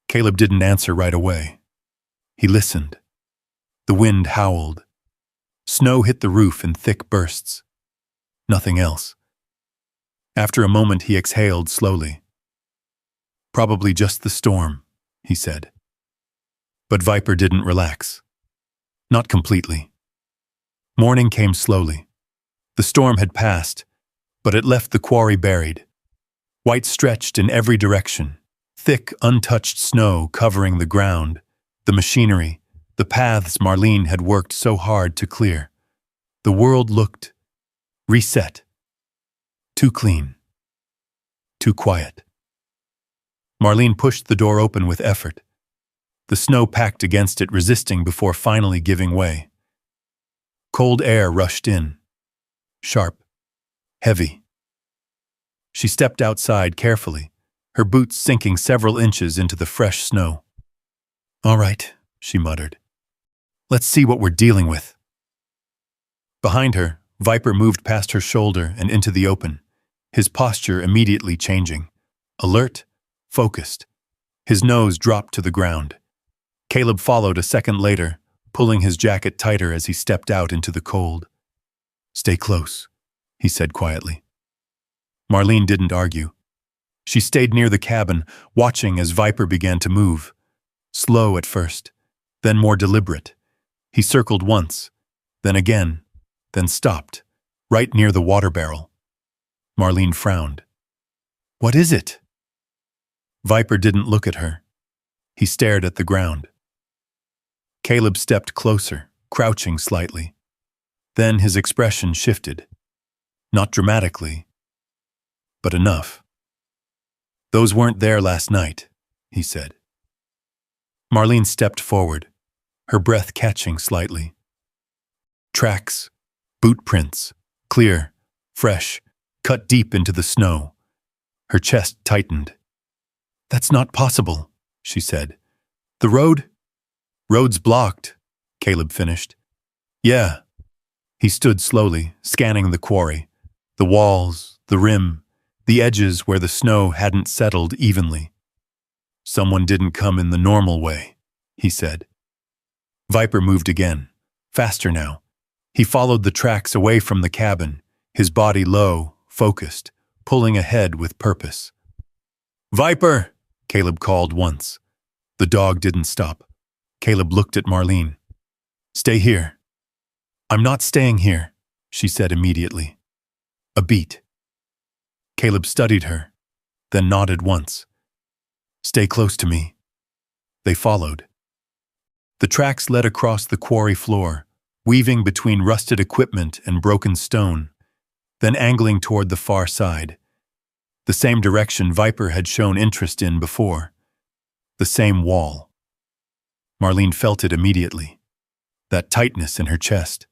Caleb didn't answer right away. He listened. The wind howled. Snow hit the roof in thick bursts. Nothing else. After a moment, he exhaled slowly. "Probably just the storm," he said. But Viper didn't relax. Not completely. Morning came slowly. The storm had passed, but it left the quarry buried. White stretched in every direction, thick, untouched snow covering the ground, the machinery, the paths Marlene had worked so hard to clear. The world looked reset. Too clean. Too quiet. Marlene pushed the door open with effort. The snow packed against it, resisting before finally giving way. Cold air rushed in. Sharp. Heavy. She stepped outside carefully, her boots sinking several inches into the fresh snow. "All right," she muttered. "Let's see what we're dealing with." Behind her, Viper moved past her shoulder and into the open, his posture immediately changing. Alert, focused. His nose dropped to the ground. Caleb followed a second later, pulling his jacket tighter as he stepped out into the cold. "Stay close," he said quietly. Marlene didn't argue. She stayed near the cabin, watching as Viper began to move. Slow at first, then more deliberate. He circled once, then again, then stopped, right near the water barrel. Marlene frowned. "What is it?" Viper didn't look at her. He stared at the ground. Caleb stepped closer, crouching slightly. Then his expression shifted. Not dramatically, but enough. "Those weren't there last night," he said. Marlene stepped forward, her breath catching slightly. Tracks, boot prints, clear, fresh, cut deep into the snow. Her chest tightened. "That's not possible," she said. "The road?" "Road's blocked," Caleb finished. "Yeah." He stood slowly, scanning the quarry. The walls, the rim, the edges where the snow hadn't settled evenly. "Someone didn't come in the normal way," he said. Viper moved again, faster now. He followed the tracks away from the cabin, his body low, focused, pulling ahead with purpose. "Viper!" Caleb called once. The dog didn't stop. Caleb looked at Marlene. "Stay here." "I'm not staying here," she said immediately. A beat. Caleb studied her, then nodded once. "Stay close to me." They followed. The tracks led across the quarry floor, weaving between rusted equipment and broken stone, then angling toward the far side. The same direction Viper had shown interest in before. The same wall. Marlene felt it immediately. That tightness in her chest.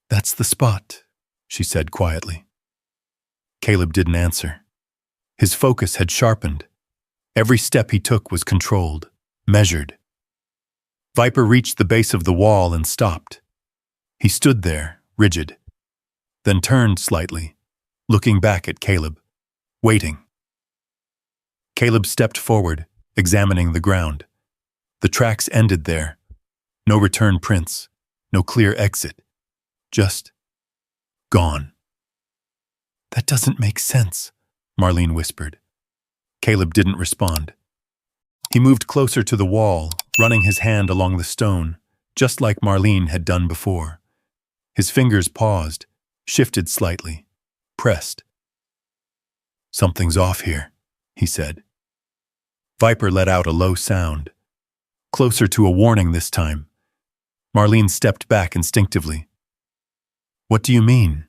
"That's the spot," she said quietly. Caleb didn't answer. His focus had sharpened. Every step he took was controlled, measured. Viper reached the base of the wall and stopped. He stood there, rigid, then turned slightly, looking back at Caleb, waiting. Caleb stepped forward, examining the ground. The tracks ended there. No return prints, no clear exit. Just gone. "That doesn't make sense," Marlene whispered. Caleb didn't respond. He moved closer to the wall, running his hand along the stone, just like Marlene had done before. His fingers paused, shifted slightly, pressed. "Something's off here," he said. Viper let out a low sound, closer to a warning this time. Marlene stepped back instinctively. "What do you mean?"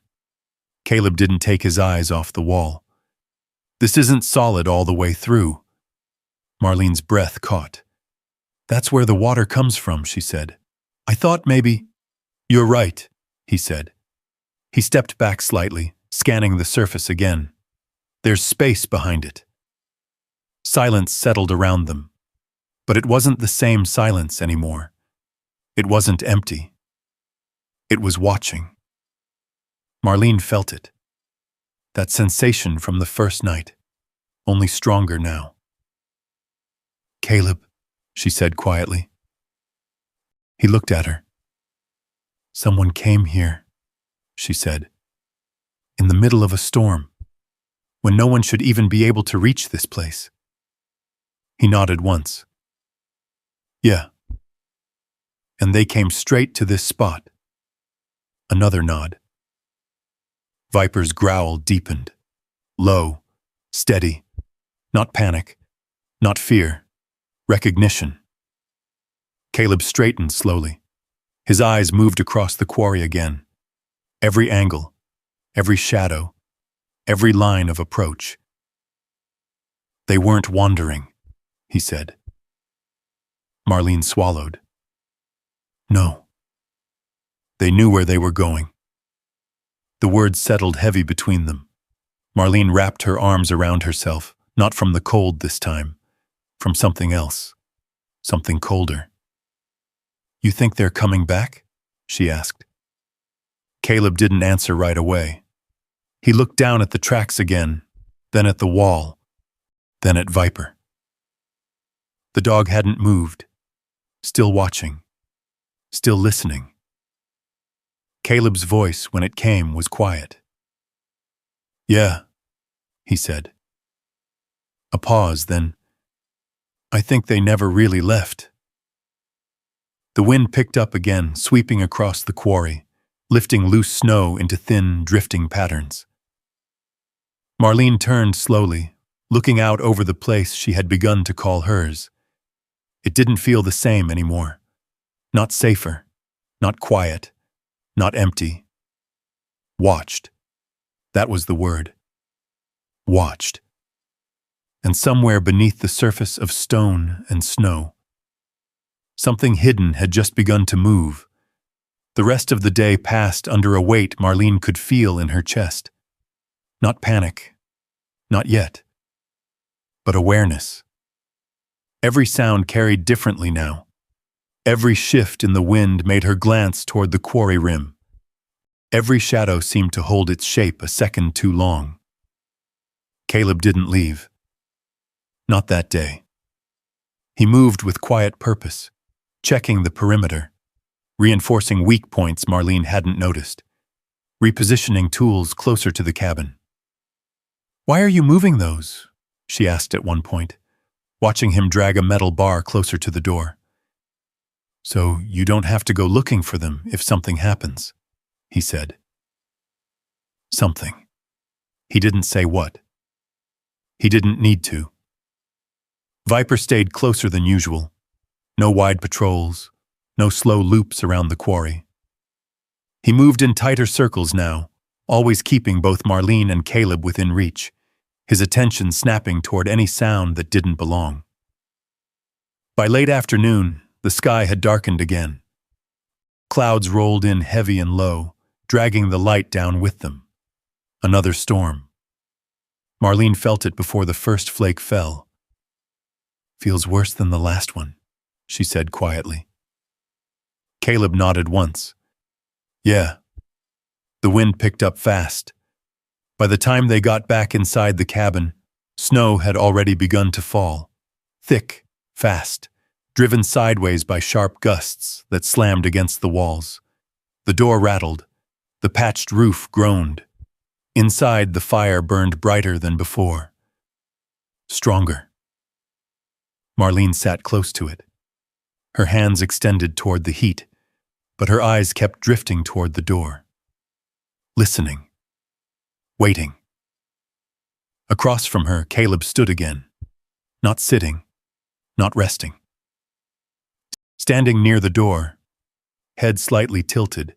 Caleb didn't take his eyes off the wall. "This isn't solid all the way through." Marlene's breath caught. "That's where the water comes from," she said. "I thought maybe—" "You're right," he said. He stepped back slightly, scanning the surface again. "There's space behind it." Silence settled around them. But it wasn't the same silence anymore. It wasn't empty. It was watching. Marlene felt it. That sensation from the first night, only stronger now. "Caleb," she said quietly. He looked at her. "Someone came here," she said. "In the middle of a storm, when no one should even be able to reach this place." He nodded once. "Yeah. And they came straight to this spot." Another nod. Viper's growl deepened. Low, steady. Not panic, not fear. Recognition. Caleb straightened slowly. His eyes moved across the quarry again. Every angle, every shadow, every line of approach. "They weren't wandering," he said. Marlene swallowed. "No." They knew where they were going. The words settled heavy between them. Marlene wrapped her arms around herself, not from the cold this time, from something else, something colder. "You think they're coming back?" she asked. Caleb didn't answer right away. He looked down at the tracks again, then at the wall, then at Viper. The dog hadn't moved, still watching, still listening. Caleb's voice, when it came, was quiet. "Yeah," he said. A pause, then, "I think they never really left." The wind picked up again, sweeping across the quarry, lifting loose snow into thin, drifting patterns. Marlene turned slowly, looking out over the place she had begun to call hers. It didn't feel the same anymore. Not safer, not quiet, not empty. Watched. That was the word. Watched. And somewhere beneath the surface of stone and snow, something hidden had just begun to move. The rest of the day passed under a weight Marlene could feel in her chest. Not panic, not yet, but awareness. Every sound carried differently now. Every shift in the wind made her glance toward the quarry rim. Every shadow seemed to hold its shape a second too long. Caleb didn't leave. Not that day. He moved with quiet purpose, checking the perimeter, reinforcing weak points Marlene hadn't noticed, repositioning tools closer to the cabin. "Why are you moving those?" she asked at one point, watching him drag a metal bar closer to the door. "So you don't have to go looking for them if something happens," he said. Something. He didn't say what. He didn't need to. Viper stayed closer than usual. No wide patrols, no slow loops around the quarry. He moved in tighter circles now, always keeping both Marlene and Caleb within reach, his attention snapping toward any sound that didn't belong. By late afternoon, the sky had darkened again. Clouds rolled in heavy and low, dragging the light down with them. Another storm. Marlene felt it before the first flake fell. "Feels worse than the last one," she said quietly. Caleb nodded once. "Yeah." The wind picked up fast. By the time they got back inside the cabin, snow had already begun to fall. Thick, fast, driven sideways by sharp gusts that slammed against the walls. The door rattled. The patched roof groaned. Inside, the fire burned brighter than before. Stronger. Marlene sat close to it. Her hands extended toward the heat, but her eyes kept drifting toward the door. Listening. Waiting. Across from her, Caleb stood again. Not sitting. Not resting. Standing near the door, head slightly tilted,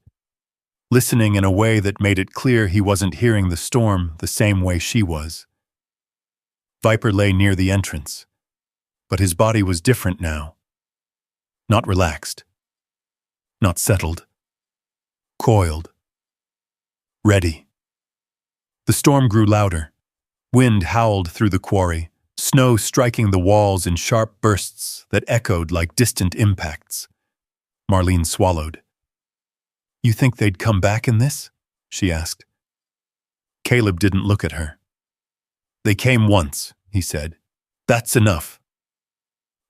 listening in a way that made it clear he wasn't hearing the storm the same way she was. Viper lay near the entrance, but his body was different now. Not relaxed. Not settled. Coiled. Ready. The storm grew louder. Wind howled through the quarry, snow striking the walls in sharp bursts that echoed like distant impacts. Marlene swallowed. "You think they'd come back in this?" she asked. Caleb didn't look at her. "They came once," he said. "That's enough."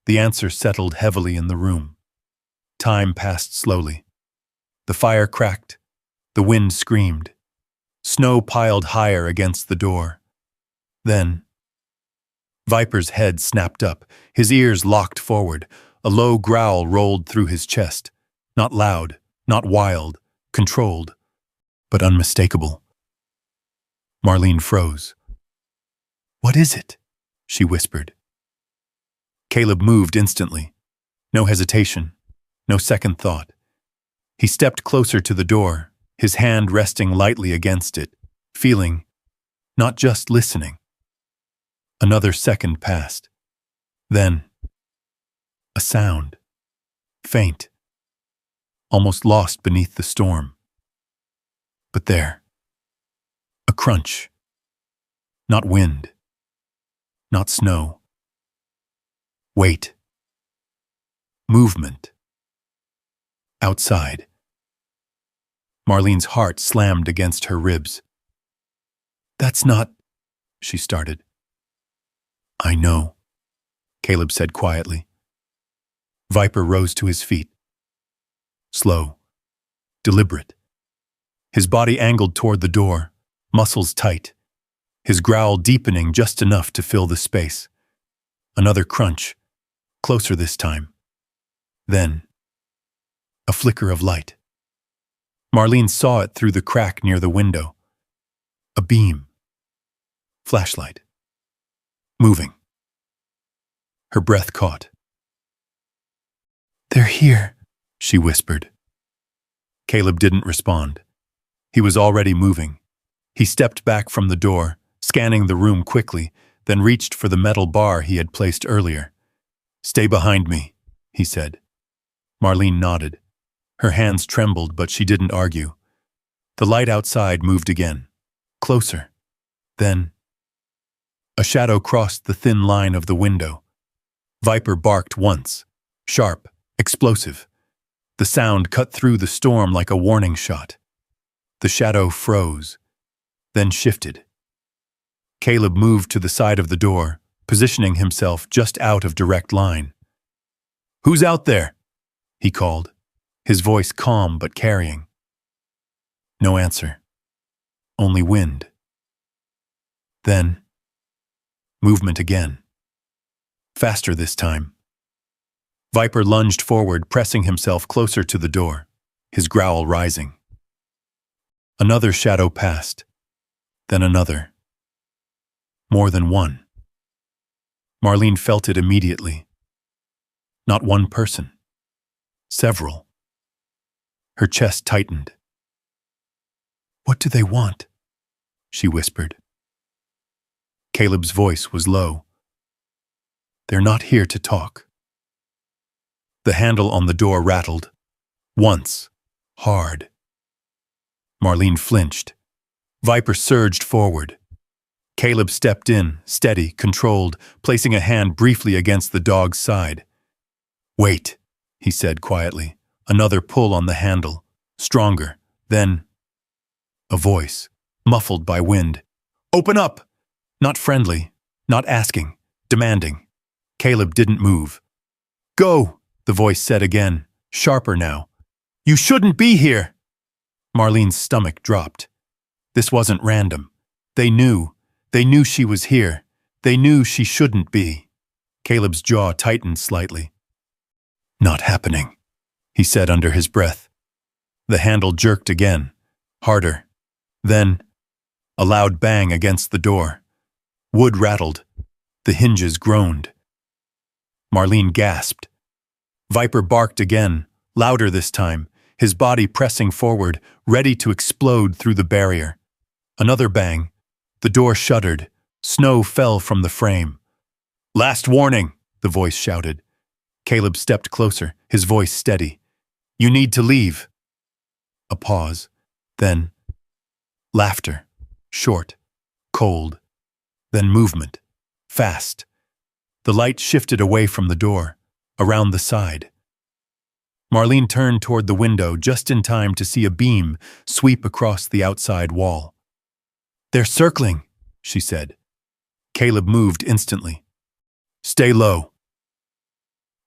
The answer settled heavily in the room. Time passed slowly. The fire cracked. The wind screamed. Snow piled higher against the door. Then, Viper's head snapped up, his ears locked forward. A low growl rolled through his chest. Not loud, not wild, controlled, but unmistakable. Marlene froze. "What is it?" she whispered. Caleb moved instantly. No hesitation, no second thought. He stepped closer to the door, his hand resting lightly against it, feeling, not just listening. Another second passed. Then, a sound. Faint. Almost lost beneath the storm. But there. A crunch. Not wind. Not snow. Weight. Movement. Outside. Marlene's heart slammed against her ribs. "That's not," she started. "I know," Caleb said quietly. Viper rose to his feet. Slow. Deliberate. His body angled toward the door, muscles tight. His growl deepening just enough to fill the space. Another crunch. Closer this time. Then, a flicker of light. Marlene saw it through the crack near the window. A beam. Flashlight. Moving. Her breath caught. "They're here," she whispered. Caleb didn't respond. He was already moving. He stepped back from the door, scanning the room quickly, then reached for the metal bar he had placed earlier. "Stay behind me," he said. Marlene nodded. Her hands trembled, but she didn't argue. The light outside moved again. Closer. Then a shadow crossed the thin line of the window. Viper barked once. Sharp, explosive. The sound cut through the storm like a warning shot. The shadow froze, then shifted. Caleb moved to the side of the door, positioning himself just out of direct line. "Who's out there?" he called, his voice calm but carrying. No answer. Only wind. Then, movement again. Faster this time. Viper lunged forward, pressing himself closer to the door, his growl rising. Another shadow passed, then another. More than one. Marlene felt it immediately. Not one person. Several. Her chest tightened. "What do they want?" she whispered. Caleb's voice was low. "They're not here to talk." The handle on the door rattled. Once. Hard. Marlene flinched. Viper surged forward. Caleb stepped in, steady, controlled, placing a hand briefly against the dog's side. "Wait," he said quietly. Another pull on the handle. Stronger. Then a voice, muffled by wind. "Open up!" Not friendly, not asking, demanding. Caleb didn't move. "Go!" the voice said again, sharper now. "You shouldn't be here!" Marlene's stomach dropped. This wasn't random. They knew she was here. They knew she shouldn't be. Caleb's jaw tightened slightly. "Not happening," he said under his breath. The handle jerked again, harder. Then, a loud bang against the door. Wood rattled. The hinges groaned. Marlene gasped. Viper barked again, louder this time, his body pressing forward, ready to explode through the barrier. Another bang. The door shuddered. Snow fell from the frame. "Last warning," the voice shouted. Caleb stepped closer, his voice steady. "You need to leave." A pause. Then laughter. Short. Cold. Then movement. Fast. The light shifted away from the door, around the side. Marlene turned toward the window just in time to see a beam sweep across the outside wall. "They're circling," she said. Caleb moved instantly. "Stay low."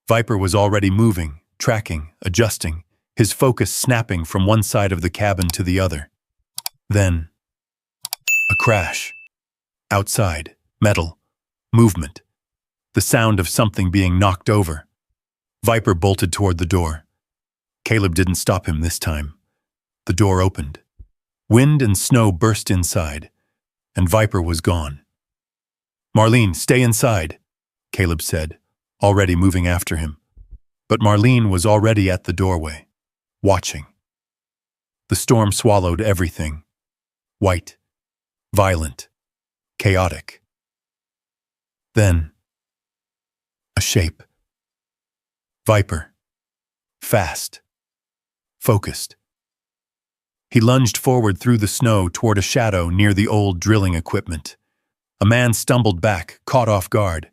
Viper was already moving, tracking, adjusting, his focus snapping from one side of the cabin to the other. Then, a crash. Outside, metal, movement. The sound of something being knocked over. Viper bolted toward the door. Caleb didn't stop him this time. The door opened. Wind and snow burst inside, and Viper was gone. "Marlene, stay inside," Caleb said, already moving after him. But Marlene was already at the doorway, watching. The storm swallowed everything. White, violent, chaotic. Then, a shape. Viper. Fast. Focused. He lunged forward through the snow toward a shadow near the old drilling equipment. A man stumbled back, caught off guard.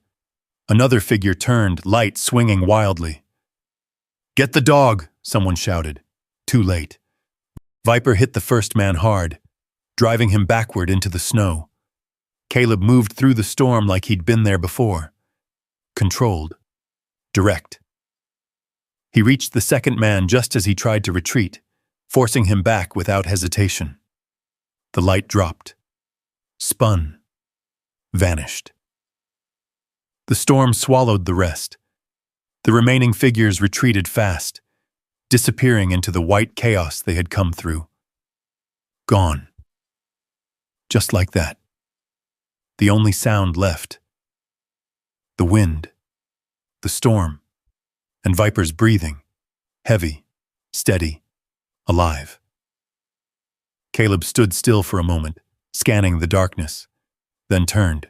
Another figure turned, light swinging wildly. "Get the dog!" someone shouted. Too late. Viper hit the first man hard, driving him backward into the snow. Caleb moved through the storm like he'd been there before. Controlled. Direct. He reached the second man just as he tried to retreat, forcing him back without hesitation. The light dropped. Spun. Vanished. The storm swallowed the rest. The remaining figures retreated fast, disappearing into the white chaos they had come through. Gone. Just like that. The only sound left. The wind. The storm. And Viper's breathing. Heavy, steady, alive. Caleb stood still for a moment, scanning the darkness, then turned.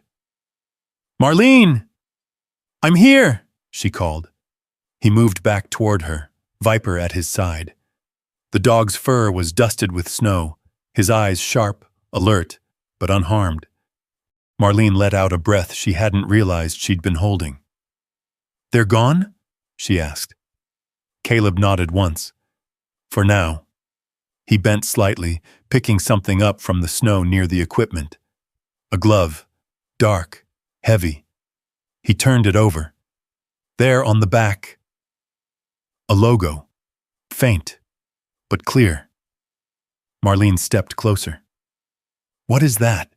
"Marlene! I'm here!" she called. He moved back toward her, Viper at his side. The dog's fur was dusted with snow, his eyes sharp, alert, but unharmed. Marlene let out a breath she hadn't realized she'd been holding. "They're gone?" she asked. Caleb nodded once. For now. He bent slightly, picking something up from the snow near the equipment. A glove, dark, heavy. He turned it over. There on the back, a logo, faint, but clear. Marlene stepped closer. "What is that?"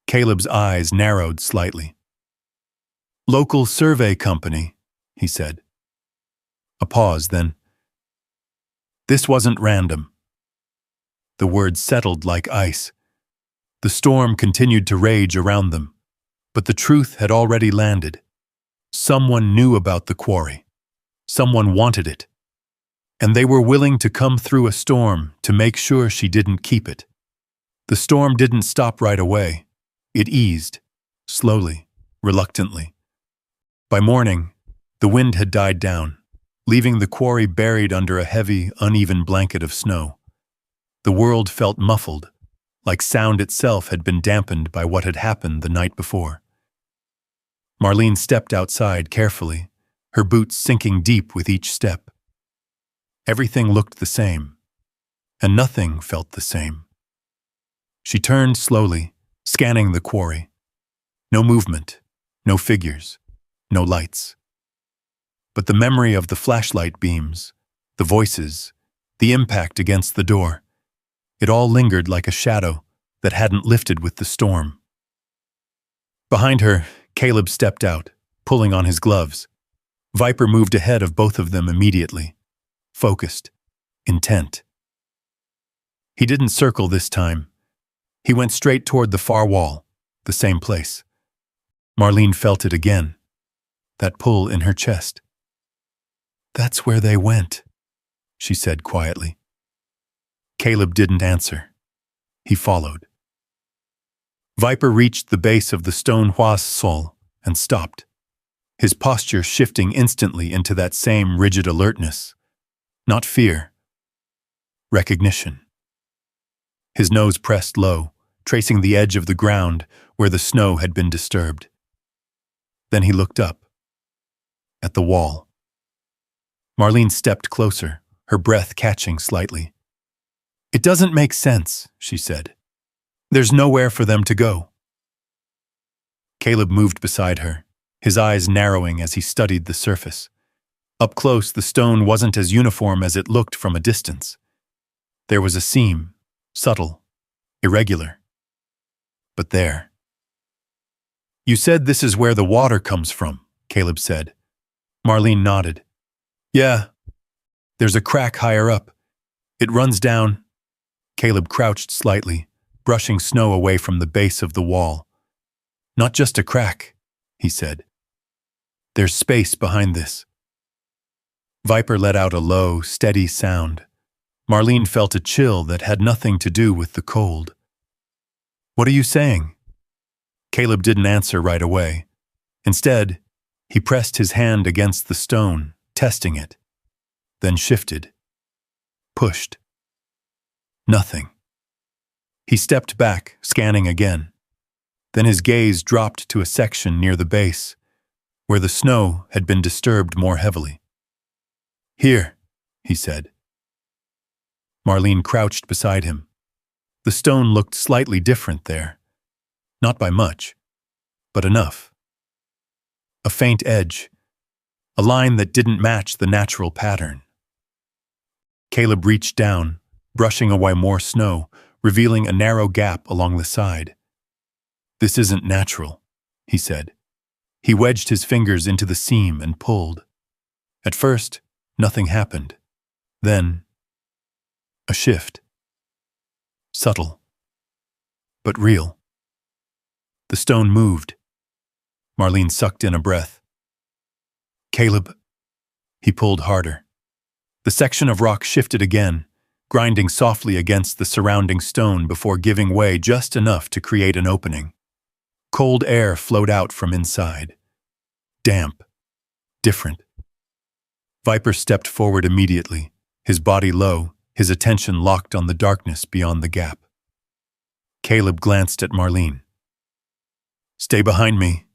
Caleb's eyes narrowed slightly. "Local survey company," he said. A pause, then. "This wasn't random." The words settled like ice. The storm continued to rage around them, but the truth had already landed. Someone knew about the quarry. Someone wanted it. And they were willing to come through a storm to make sure she didn't keep it. The storm didn't stop right away. It eased, slowly, reluctantly. By morning, the wind had died down, leaving the quarry buried under a heavy, uneven blanket of snow. The world felt muffled, like sound itself had been dampened by what had happened the night before. Marlene stepped outside carefully, her boots sinking deep with each step. Everything looked the same, and nothing felt the same. She turned slowly, scanning the quarry. No movement, no figures, no lights. But the memory of the flashlight beams, the voices, the impact against the door, it all lingered like a shadow that hadn't lifted with the storm. Behind her, Caleb stepped out, pulling on his gloves. Viper moved ahead of both of them immediately, focused, intent. He didn't circle this time. He went straight toward the far wall, the same place. Marlene felt it again, that pull in her chest. "That's where they went," she said quietly. Caleb didn't answer. He followed. Viper reached the base of the stone watchful and stopped, his posture shifting instantly into that same rigid alertness. Not fear. Recognition. His nose pressed low, tracing the edge of the ground where the snow had been disturbed. Then he looked up. At the wall. Marlene stepped closer, her breath catching slightly. "It doesn't make sense," she said. "There's nowhere for them to go." Caleb moved beside her, his eyes narrowing as he studied the surface. Up close, the stone wasn't as uniform as it looked from a distance. There was a seam, subtle, irregular. But there. "You said this is where the water comes from," Caleb said. Marlene nodded. "Yeah. There's a crack higher up. It runs down." Caleb crouched slightly, brushing snow away from the base of the wall. "Not just a crack," he said. "There's space behind this." Viper let out a low, steady sound. Marlene felt a chill that had nothing to do with the cold. "What are you saying?" Caleb didn't answer right away. Instead, he pressed his hand against the stone, testing it. Then shifted. Pushed. Nothing. He stepped back, scanning again. Then his gaze dropped to a section near the base, where the snow had been disturbed more heavily. "Here," he said. Marlene crouched beside him. The stone looked slightly different there. Not by much, but enough. A faint edge, a line that didn't match the natural pattern. Caleb reached down, brushing away more snow, revealing a narrow gap along the side. "This isn't natural," he said. He wedged his fingers into the seam and pulled. At first, nothing happened. Then, a shift. Subtle, but real. The stone moved. Marlene sucked in a breath. "Caleb," he pulled harder. The section of rock shifted again, grinding softly against the surrounding stone before giving way just enough to create an opening. Cold air flowed out from inside. Damp. Different. Viper stepped forward immediately, his body low, his attention locked on the darkness beyond the gap. Caleb glanced at Marlene. "Stay behind me."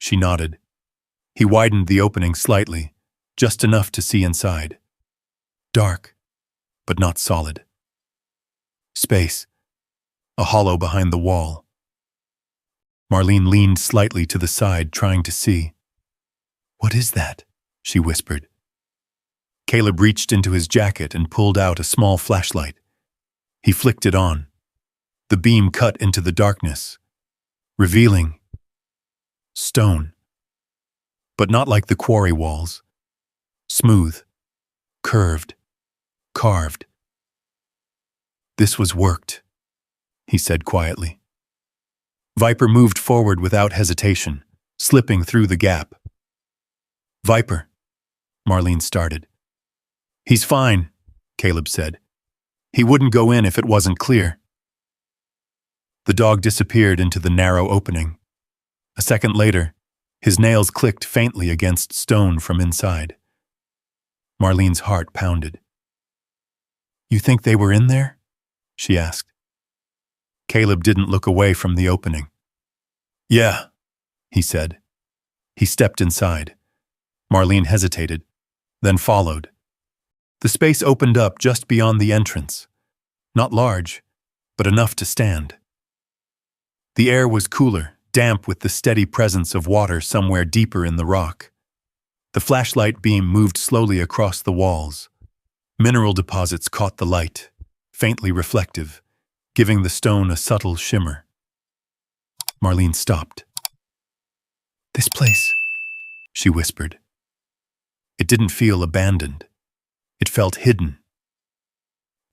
She nodded. He widened the opening slightly, just enough to see inside. Dark, but not solid. Space. A hollow behind the wall. Marlene leaned slightly to the side, trying to see. "What is that?" she whispered. Caleb reached into his jacket and pulled out a small flashlight. He flicked it on. The beam cut into the darkness, revealing stone. But not like the quarry walls. Smooth, curved, carved. "This was worked," he said quietly. Viper moved forward without hesitation, slipping through the gap. "Viper," Marlene started. "He's fine," Caleb said. "He wouldn't go in if it wasn't clear." The dog disappeared into the narrow opening. A second later, his nails clicked faintly against stone from inside. Marlene's heart pounded. "You think they were in there?" she asked. Caleb didn't look away from the opening. "Yeah," he said. He stepped inside. Marlene hesitated, then followed. The space opened up just beyond the entrance. Not large, but enough to stand. The air was cooler, damp with the steady presence of water somewhere deeper in the rock. The flashlight beam moved slowly across the walls. Mineral deposits caught the light, faintly reflective, giving the stone a subtle shimmer. Marlene stopped. "This place," she whispered. It didn't feel abandoned. It felt hidden.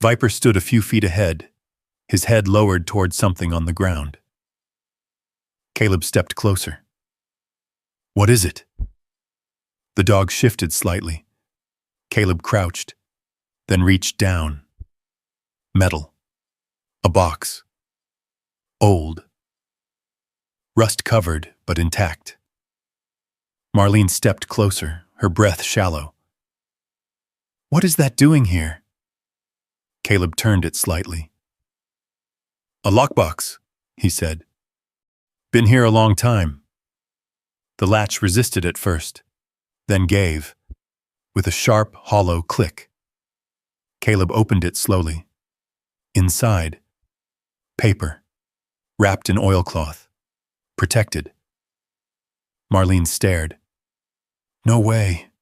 Viper stood a few feet ahead, his head lowered toward something on the ground. Caleb stepped closer. "What is it?" The dog shifted slightly. Caleb crouched, then reached down. Metal. A box. Old. Rust-covered, but intact. Marlene stepped closer, her breath shallow. "What is that doing here?" Caleb turned it slightly. "A lockbox," he said. "Been here a long time." The latch resisted at first, then gave, with a sharp, hollow click. Caleb opened it slowly. Inside, paper, wrapped in oilcloth, protected. Marlene stared. "No way."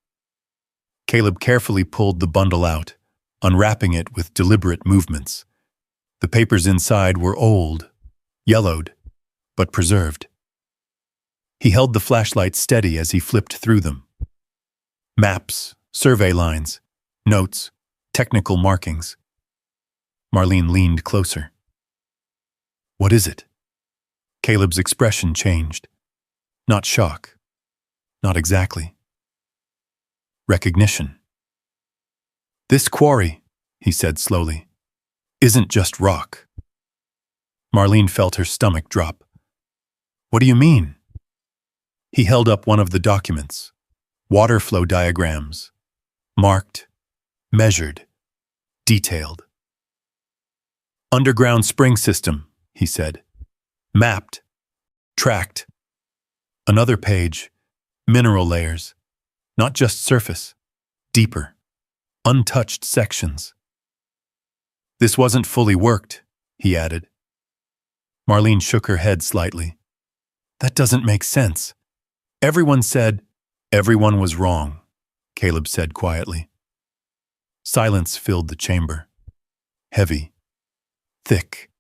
Caleb carefully pulled the bundle out, unwrapping it with deliberate movements. The papers inside were old, yellowed, but preserved. He held the flashlight steady as he flipped through them. Maps, survey lines, notes, technical markings. Marlene leaned closer. "What is it?" Caleb's expression changed. Not shock. Not exactly. Recognition. "This quarry," he said slowly, "isn't just rock." Marlene felt her stomach drop. "What do you mean?" He held up one of the documents. Water flow diagrams. Marked, measured, detailed. "Underground spring system," he said. "Mapped, tracked." Another page. Mineral layers. Not just surface. Deeper. Untouched sections. "This wasn't fully worked," he added. Marlene shook her head slightly. "That doesn't make sense. Everyone said..." "Everyone was wrong," Caleb said quietly. Silence filled the chamber. Heavy. Thick.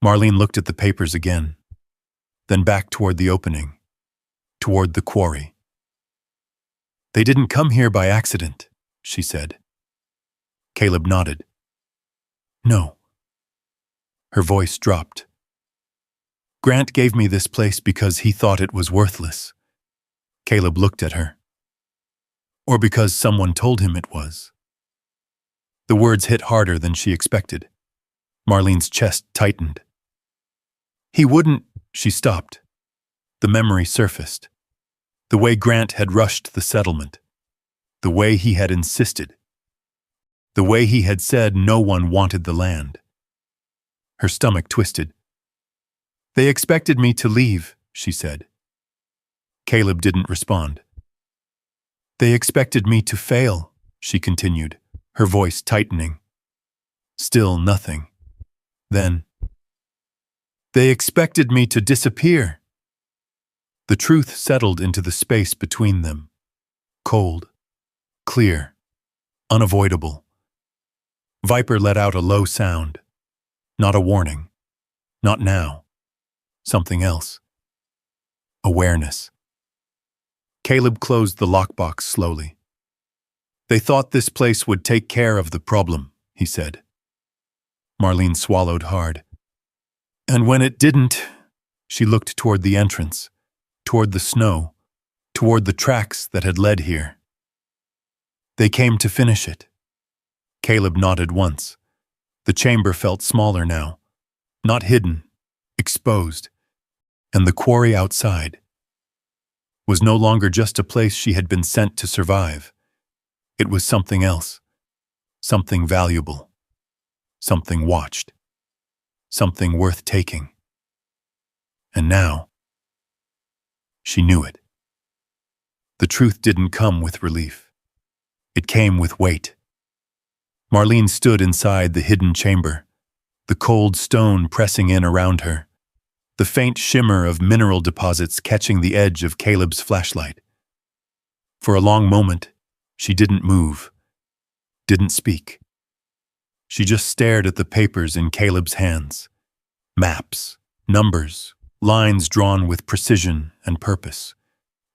Marlene looked at the papers again, then back toward the opening, toward the quarry. "They didn't come here by accident," she said. Caleb nodded. "No." Her voice dropped. "Grant gave me this place because he thought it was worthless." Caleb looked at her. or because someone told him it was. The words hit harder than she expected. Marlene's chest tightened. He wouldn't, she stopped. The memory surfaced. The way Grant had rushed the settlement. The way he had insisted. The way he had said no one wanted the land. Her stomach twisted. They expected me to leave, she said. Caleb didn't respond. They expected me to fail, she continued, her voice tightening. Still nothing. Then, they expected me to disappear. The truth settled into the space between them. Cold, clear, unavoidable. Viper let out a low sound. Not a warning. Not now. Something else. Awareness. Caleb closed the lockbox slowly. They thought this place would take care of the problem, he said. Marlene swallowed hard. And when it didn't, she looked toward the entrance, toward the snow, toward the tracks that had led here. They came to finish it. Caleb nodded once. The chamber felt smaller now, not hidden, exposed. And the quarry outside was no longer just a place she had been sent to survive. It was something else, something valuable, something watched, something worth taking. And now, she knew it. The truth didn't come with relief. It came with weight. Marlene stood inside the hidden chamber, the cold stone pressing in around her, the faint shimmer of mineral deposits catching the edge of Caleb's flashlight. For a long moment, she didn't move, didn't speak. She just stared at the papers in Caleb's hands. Maps, numbers, lines drawn with precision and purpose.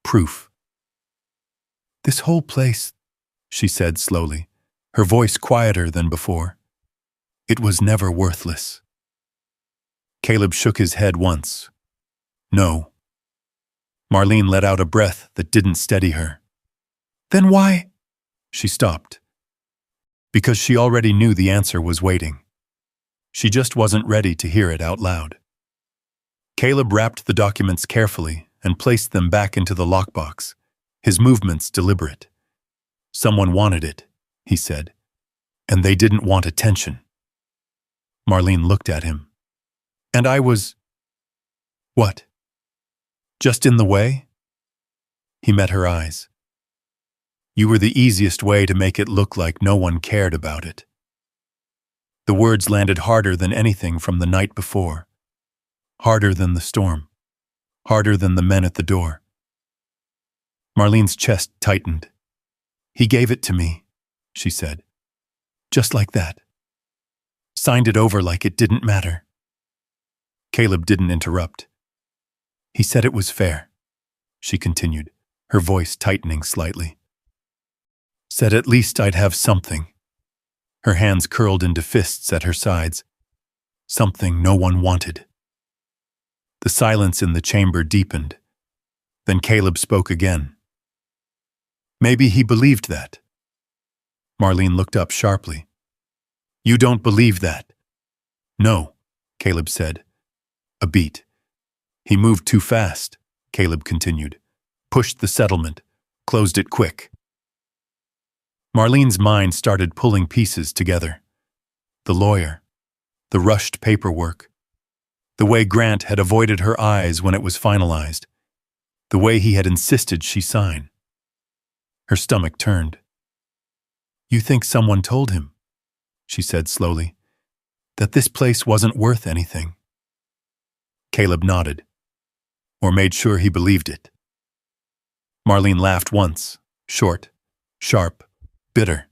Proof. This whole place, she said slowly, her voice quieter than before. It was never worthless. Caleb shook his head once. No. Marlene let out a breath that didn't steady her. Then why? She stopped. Because she already knew the answer was waiting. She just wasn't ready to hear it out loud. Caleb wrapped the documents carefully and placed them back into the lockbox, his movements deliberate. Someone wanted it, he said, and they didn't want attention. Marlene looked at him. And I was… What? Just in the way? He met her eyes. You were the easiest way to make it look like no one cared about it. The words landed harder than anything from the night before. Harder than the storm. Harder than the men at the door. Marlene's chest tightened. He gave it to me, she said. Just like that. Signed it over like it didn't matter. Caleb didn't interrupt. He said it was fair, she continued, her voice tightening slightly. Said at least I'd have something. Her hands curled into fists at her sides. Something no one wanted. The silence in the chamber deepened. Then Caleb spoke again. Maybe he believed that. Marlene looked up sharply. You don't believe that? No, Caleb said. A beat. He moved too fast, Caleb continued. Pushed the settlement, closed it quick. Marlene's mind started pulling pieces together. The lawyer, the rushed paperwork, the way Grant had avoided her eyes when it was finalized, the way he had insisted she sign. Her stomach turned. You think someone told him, she said slowly, that this place wasn't worth anything? Caleb nodded, or made sure he believed it. Marlene laughed once, short, sharp, bitter.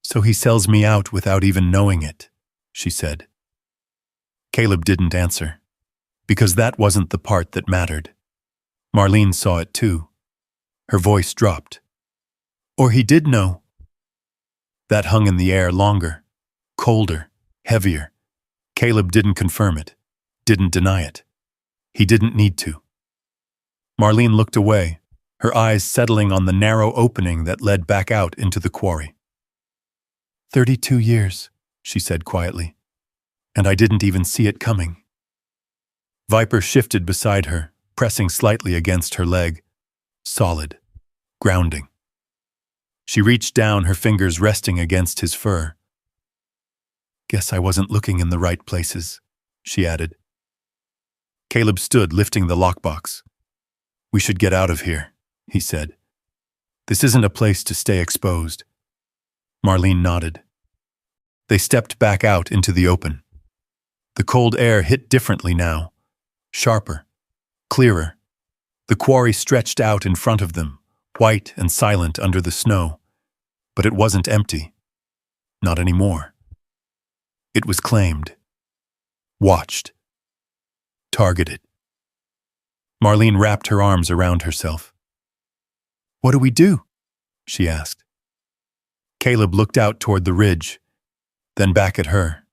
So he sells me out without even knowing it, she said. Caleb didn't answer, because that wasn't the part that mattered. Marlene saw it too. Her voice dropped. Or he did know. That hung in the air longer, colder, heavier. Caleb didn't confirm it, didn't deny it. He didn't need to. Marlene looked away, her eyes settling on the narrow opening that led back out into the quarry. 32 years, she said quietly, and I didn't even see it coming. Viper shifted beside her, pressing slightly against her leg. Solid. Grounding. She reached down, her fingers resting against his fur. Guess I wasn't looking in the right places, she added. Caleb stood, lifting the lockbox. We should get out of here, he said. This isn't a place to stay exposed. Marlene nodded. They stepped back out into the open. The cold air hit differently now. Sharper. Clearer. The quarry stretched out in front of them, white and silent under the snow. But it wasn't empty. Not anymore. It was claimed. Watched. Targeted. Marlene wrapped her arms around herself. What do we do? She asked. Caleb looked out toward the ridge, then back at her.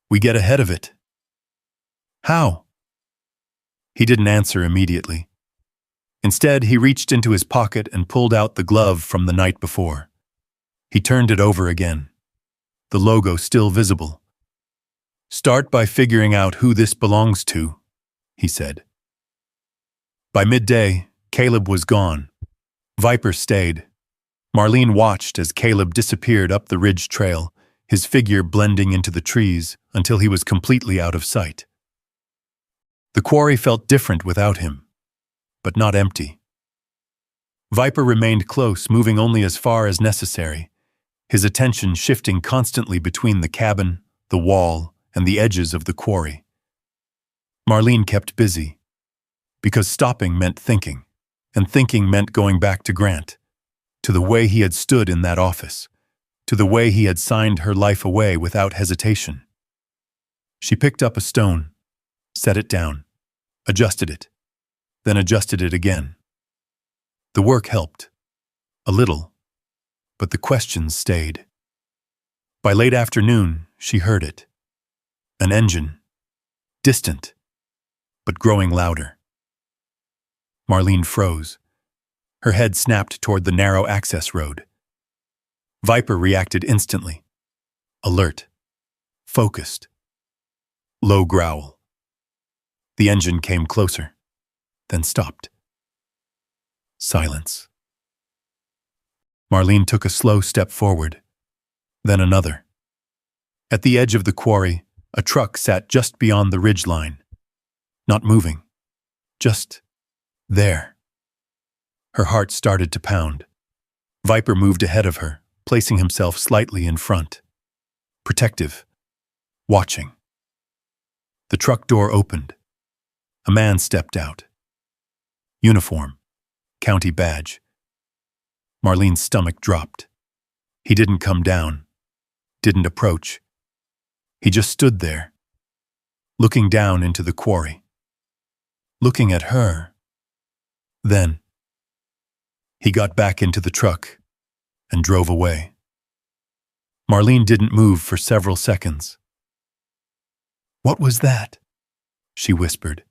We get ahead of it. How? He didn't answer immediately. Instead, he reached into his pocket and pulled out the glove from the night before. He turned it over again. The logo still visible. Start by figuring out who this belongs to, he said. By midday, Caleb was gone. Viper stayed. Marlene watched as Caleb disappeared up the ridge trail, his figure blending into the trees until he was completely out of sight. The quarry felt different without him, but not empty. Viper remained close, moving only as far as necessary, his attention shifting constantly between the cabin, the wall, and the edges of the quarry. Marlene kept busy, because stopping meant thinking, and thinking meant going back to Grant, to the way he had stood in that office, to the way he had signed her life away without hesitation. She picked up a stone, set it down, adjusted it, then adjusted it again. The work helped, a little, but the questions stayed. By late afternoon, she heard it. An engine, distant, but growing louder. Marlene froze. Her head snapped toward the narrow access road. Viper reacted instantly. Alert. Focused. Low growl. The engine came closer, then stopped. Silence. Marlene took a slow step forward, then another. At the edge of the quarry, a truck sat just beyond the ridge line. Not moving. Just there. Her heart started to pound. Viper moved ahead of her, placing himself slightly in front. Protective. Watching. The truck door opened. A man stepped out. Uniform. County badge. Marlene's stomach dropped. He didn't come down. Didn't approach. He just stood there, looking down into the quarry. Looking at her. Then, he got back into the truck and drove away. Marlene didn't move for several seconds. What was that? She whispered.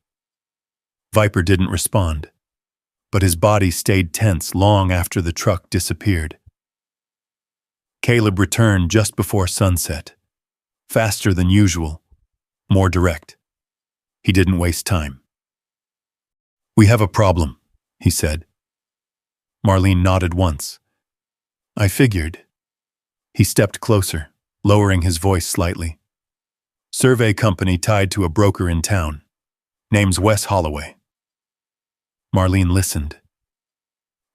Viper didn't respond, but his body stayed tense long after the truck disappeared. Caleb returned just before sunset, faster than usual, more direct. He didn't waste time. We have a problem, he said. Marlene nodded once. I figured. He stepped closer, lowering his voice slightly. Survey company tied to a broker in town. Name's Wes Holloway. Marlene listened.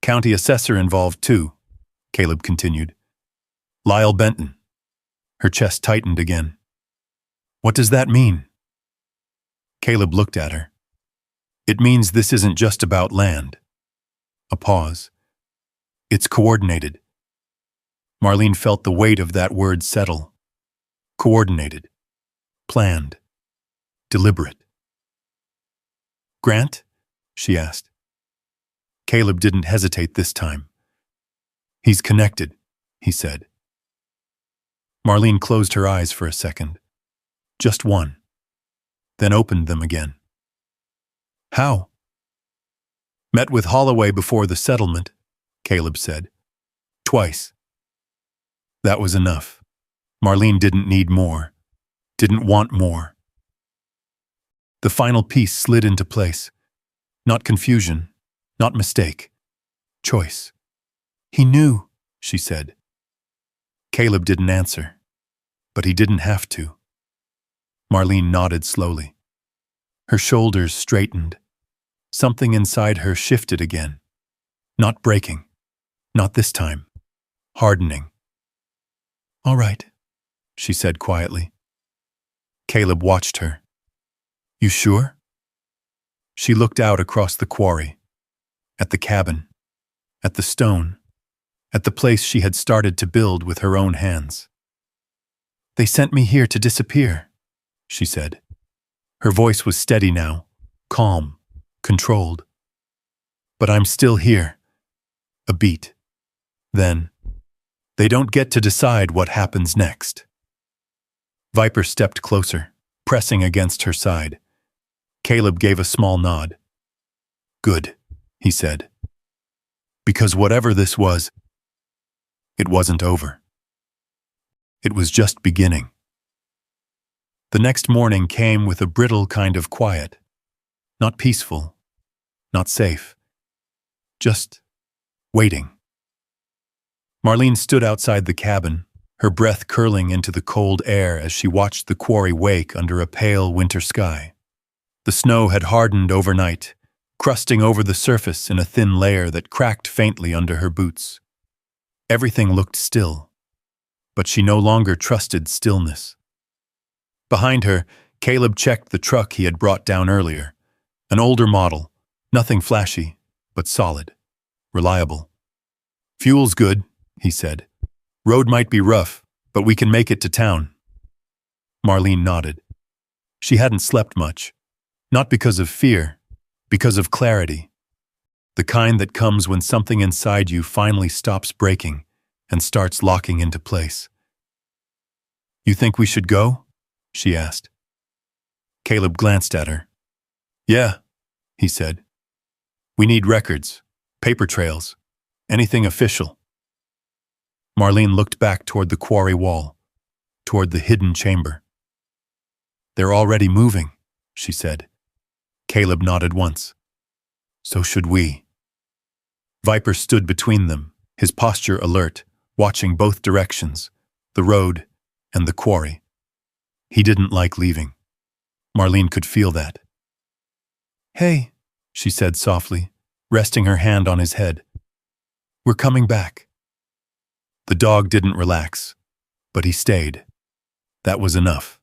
County assessor involved too, Caleb continued. Lyle Benton. Her chest tightened again. What does that mean? Caleb looked at her. It means this isn't just about land. A pause. It's coordinated. Marlene felt the weight of that word settle. Coordinated. Planned. Deliberate. Grant? She asked. Caleb didn't hesitate this time. He's connected, he said. Marlene closed her eyes for a second. Just one. Then opened them again. How? Met with Holloway before the settlement, Caleb said. Twice. That was enough. Marlene didn't need more. Didn't want more. The final piece slid into place. Not confusion, not mistake. Choice. He knew, she said. Caleb didn't answer, but he didn't have to. Marlene nodded slowly. Her shoulders straightened. Something inside her shifted again. Not breaking. Not this time. Hardening. All right, she said quietly. Caleb watched her. You sure? She looked out across the quarry, at the cabin, at the stone, at the place she had started to build with her own hands. They sent me here to disappear, she said. Her voice was steady now, calm, controlled. But I'm still here. A beat. Then, they don't get to decide what happens next. Viper stepped closer, pressing against her side. Caleb gave a small nod. Good, he said. Because whatever this was, it wasn't over. It was just beginning. The next morning came with a brittle kind of quiet. Not peaceful, not safe. Just waiting. Marlene stood outside the cabin, her breath curling into the cold air as she watched the quarry wake under a pale winter sky. The snow had hardened overnight, crusting over the surface in a thin layer that cracked faintly under her boots. Everything looked still, but she no longer trusted stillness. Behind her, Caleb checked the truck he had brought down earlier. An older model, nothing flashy, but solid, reliable. Fuel's good, he said. Road might be rough, but we can make it to town. Marlene nodded. She hadn't slept much. Not because of fear, because of clarity. The kind that comes when something inside you finally stops breaking and starts locking into place. You think we should go? She asked. Caleb glanced at her. Yeah, he said. We need records, paper trails, anything official. Marlene looked back toward the quarry wall, toward the hidden chamber. They're already moving, she said. Caleb nodded once. So should we. Viper stood between them, his posture alert, watching both directions, the road and the quarry. He didn't like leaving. Marlene could feel that. Hey, she said softly, resting her hand on his head. We're coming back. The dog didn't relax, but he stayed. That was enough.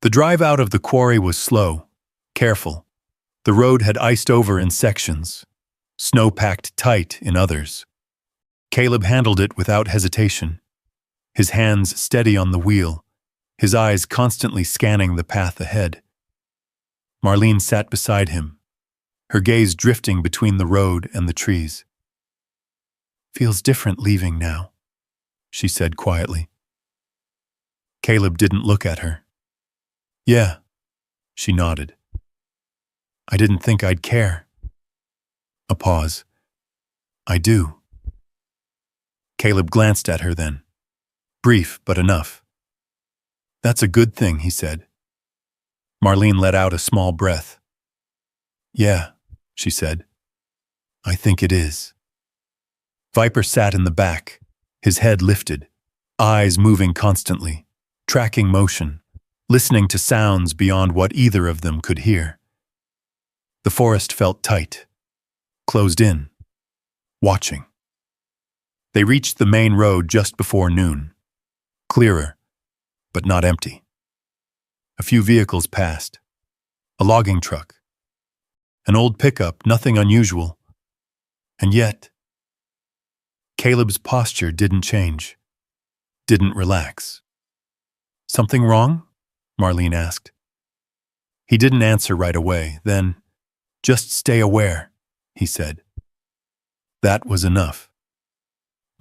The drive out of the quarry was slow, careful. The road had iced over in sections, snow packed tight in others. Caleb handled it without hesitation, his hands steady on the wheel, his eyes constantly scanning the path ahead. Marlene sat beside him, her gaze drifting between the road and the trees. Feels different leaving now, she said quietly. Caleb didn't look at her. Yeah, she nodded. I didn't think I'd care. A pause. I do. Caleb glanced at her then. Brief, but enough. That's a good thing, he said. Marlene let out a small breath. Yeah, she said. I think it is. Viper sat in the back, his head lifted, eyes moving constantly, tracking motion, listening to sounds beyond what either of them could hear. The forest felt tight, closed in, watching. They reached the main road just before noon, clearer, but not empty. A few vehicles passed, a logging truck, an old pickup, nothing unusual, and yet, Caleb's posture didn't change, didn't relax. Something wrong? Marlene asked. He didn't answer right away, then, just stay aware, he said. That was enough.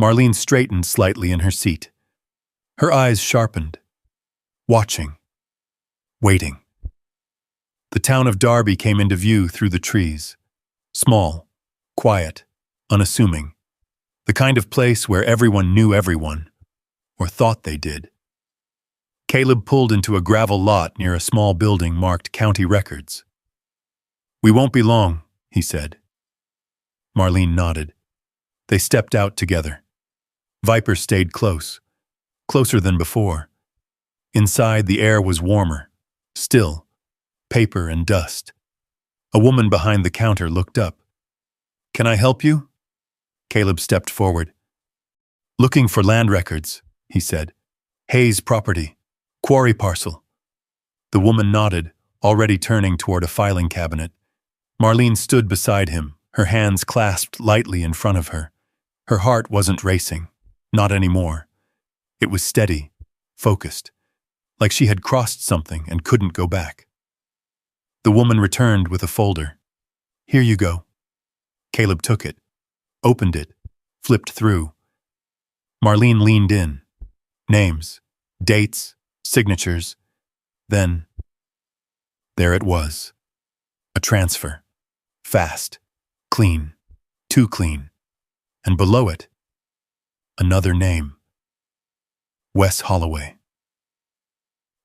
Marlene straightened slightly in her seat. Her eyes sharpened, watching, waiting. The town of Darby came into view through the trees, Small, quiet, unassuming. The kind of place where everyone knew everyone, or thought they did. Caleb pulled into a gravel lot near a small building marked County Records. "We won't be long," he said. Marlene nodded. They stepped out together. Viper stayed close, closer than before. Inside, the air was warmer, still, paper and dust. A woman behind the counter looked up. "Can I help you?" Caleb stepped forward. "Looking for land records," he said. "Hayes property. Quarry parcel." The woman nodded, already turning toward a filing cabinet. Marlene stood beside him, her hands clasped lightly in front of her. Her heart wasn't racing. Not anymore. It was steady, focused, like she had crossed something and couldn't go back. The woman returned with a folder. "Here you go." Caleb took it, opened it, flipped through. Marlene leaned in. Names, dates, signatures. Then, there it was. A transfer. Fast. Clean. Too clean. And below it, another name. Wes Holloway.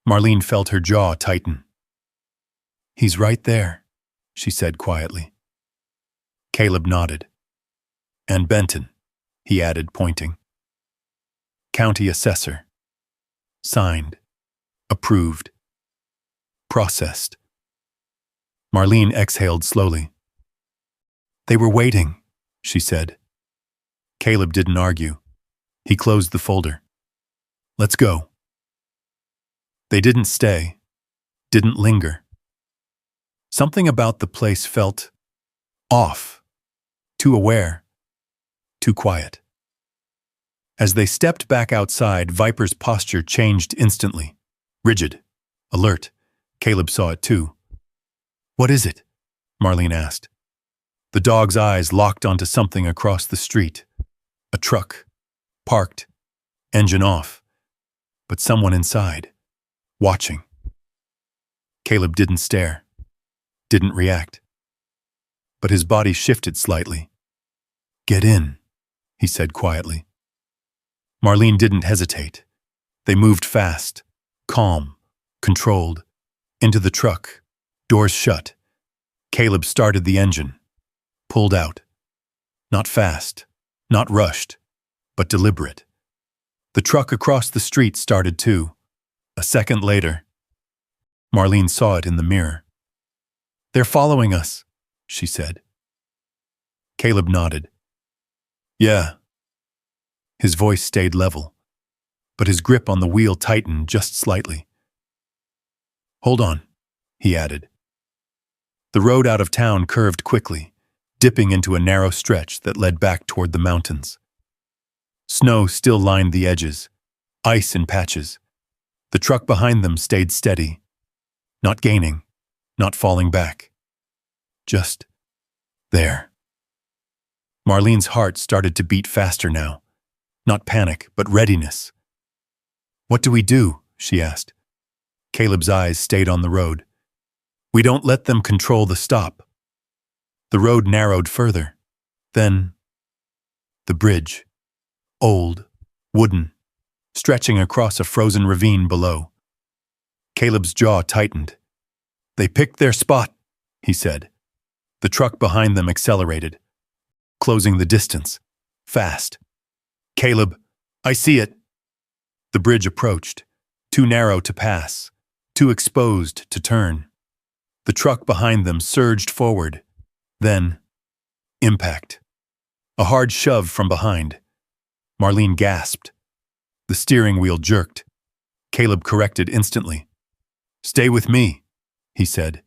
Marlene felt her jaw tighten. "He's right there," she said quietly. Caleb nodded. "And Benton," he added, pointing. "County assessor. Signed. Approved. Processed." Marlene exhaled slowly. "They were waiting," she said. Caleb didn't argue. He closed the folder. "Let's go." They didn't stay, didn't linger. Something about the place felt off, too aware, too quiet. As they stepped back outside, Viper's posture changed instantly. Rigid, alert. Caleb saw it too. "What is it?" Marlene asked. The dog's eyes locked onto something across the street. A truck. Parked. Engine off. But someone inside. Watching. Caleb didn't stare. Didn't react. But his body shifted slightly. "Get in," he said quietly. Marlene didn't hesitate. They moved fast, calm, controlled. Into the truck. Doors shut. Caleb started the engine. Pulled out. Not fast, not rushed, but deliberate. The truck across the street started too. A second later, Marlene saw it in the mirror. "They're following us," she said. Caleb nodded. "Yeah." His voice stayed level, but his grip on the wheel tightened just slightly. "Hold on," he added. The road out of town curved quickly, dipping into a narrow stretch that led back toward the mountains. Snow still lined the edges, ice in patches. The truck behind them stayed steady, not gaining, not falling back. Just there. Marlene's heart started to beat faster now. Not panic, but readiness. "What do we do?" she asked. Caleb's eyes stayed on the road. "We don't let them control the stop." The road narrowed further. Then, the bridge. Old, wooden, stretching across a frozen ravine below. Caleb's jaw tightened. "They picked their spot," he said. The truck behind them accelerated, closing the distance. Fast. "Caleb, I see it." The bridge approached, too narrow to pass, too exposed to turn. The truck behind them surged forward. Then, impact. A hard shove from behind. Marlene gasped. The steering wheel jerked. Caleb corrected instantly. "Stay with me," he said.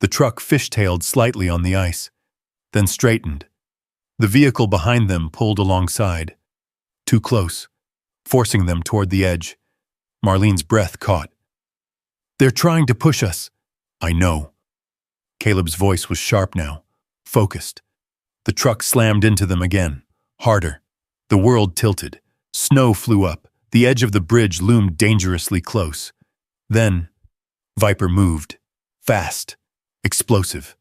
The truck fishtailed slightly on the ice, then straightened. The vehicle behind them pulled alongside. Too close, forcing them toward the edge. Marlene's breath caught. "They're trying to push us." "I know." Caleb's voice was sharp now, focused. The truck slammed into them again, harder. The world tilted. Snow flew up. The edge of the bridge loomed dangerously close. Then, Viper moved. Fast. Explosive.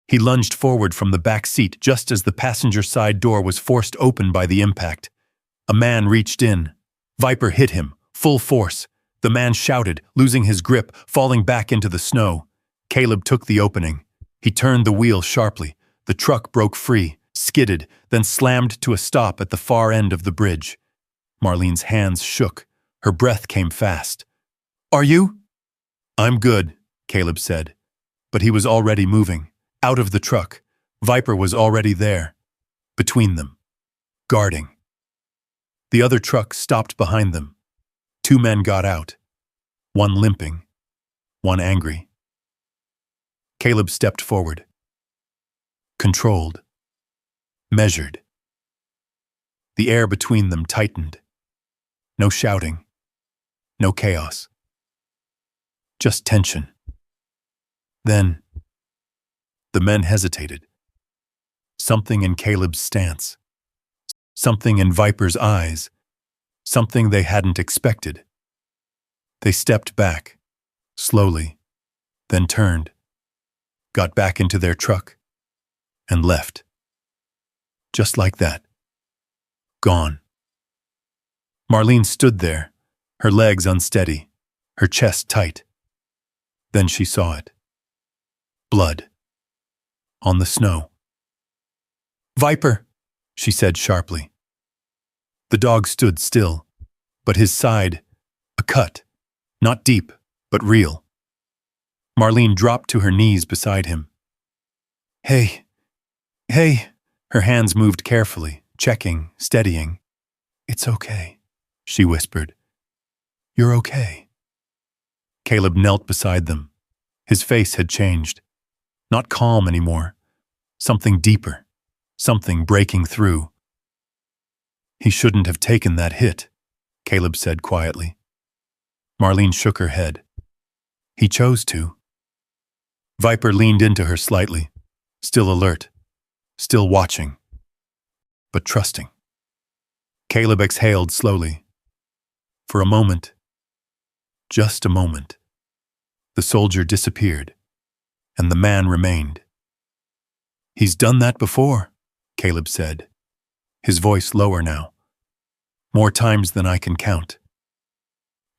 He lunged forward from the back seat just as the passenger side door was forced open by the impact. A man reached in. Viper hit him, full force. The man shouted, losing his grip, falling back into the snow. Caleb took the opening. He turned the wheel sharply. The truck broke free, skidded, then slammed to a stop at the far end of the bridge. Marlene's hands shook. Her breath came fast. "Are you?" "I'm good," Caleb said. But he was already moving. Out of the truck. Viper was already there. Between them. Guarding. The other truck stopped behind them. 2 men got out. One limping. One angry. Caleb stepped forward. Controlled. Measured. The air between them tightened. No shouting. No chaos. Just tension. Then, the men hesitated. Something in Caleb's stance. Something in Viper's eyes. Something they hadn't expected. They stepped back, slowly, then turned, got back into their truck, and left. Just like that. Gone. Marlene stood there, her legs unsteady, her chest tight. Then she saw it. Blood. On the snow. "Viper," she said sharply. The dog stood still, but his side, a cut, not deep, but real. Marlene dropped to her knees beside him. Hey. Her hands moved carefully, checking, steadying. "It's okay," she whispered. "You're okay." Caleb knelt beside them. His face had changed. Not calm anymore. Something deeper. Something breaking through. "He shouldn't have taken that hit," Caleb said quietly. Marlene shook her head. "He chose to." Viper leaned into her slightly, still alert, still watching, but trusting. Caleb exhaled slowly. For a moment, just a moment, the soldier disappeared, and the man remained. "He's done that before," Caleb said, his voice lower now. "More times than I can count."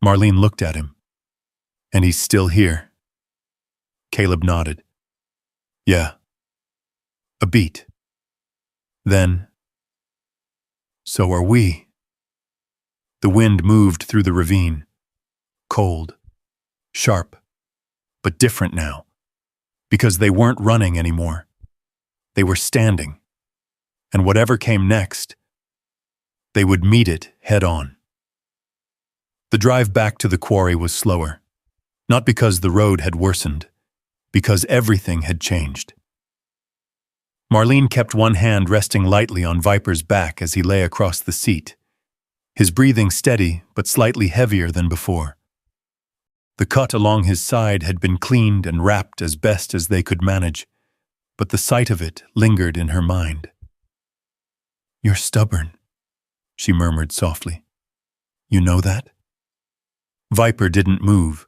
Marlene looked at him. "And he's still here?" Caleb nodded. "Yeah." A beat. Then, "So are we." The wind moved through the ravine. Cold. Sharp. But different now. Because they weren't running anymore. They were standing. And whatever came next, they would meet it head on. The drive back to the quarry was slower. Not because the road had worsened. Because everything had changed. Marlene kept one hand resting lightly on Viper's back as he lay across the seat. His breathing steady, but slightly heavier than before. The cut along his side had been cleaned and wrapped as best as they could manage, but the sight of it lingered in her mind. "You're stubborn," she murmured softly. "You know that?" Viper didn't move,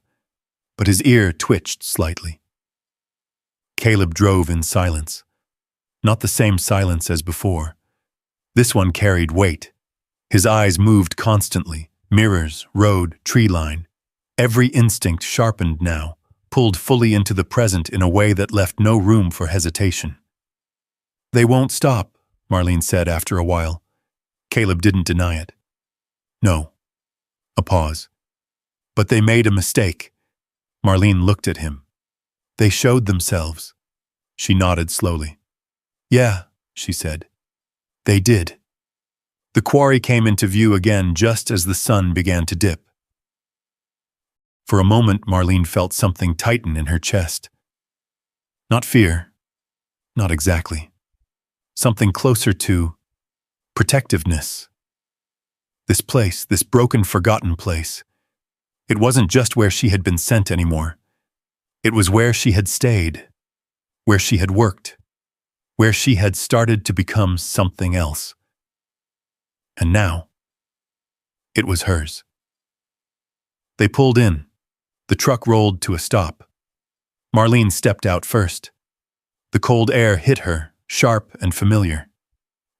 but his ear twitched slightly. Caleb drove in silence. Not the same silence as before. This one carried weight. His eyes moved constantly, mirrors, road, tree line. Every instinct sharpened now, pulled fully into the present in a way that left no room for hesitation. "They won't stop," Marlene said after a while. Caleb didn't deny it. "No." A pause. "But they made a mistake." Marlene looked at him. "They showed themselves." She nodded slowly. "Yeah," she said. "They did." The quarry came into view again just as the sun began to dip. For a moment, Marlene felt something tighten in her chest. Not fear. Not exactly. Something closer to protectiveness. This place, this broken, forgotten place. It wasn't just where she had been sent anymore. It was where she had stayed, where she had worked, where she had started to become something else. And now, it was hers. They pulled in. The truck rolled to a stop. Marlene stepped out first. The cold air hit her, sharp and familiar.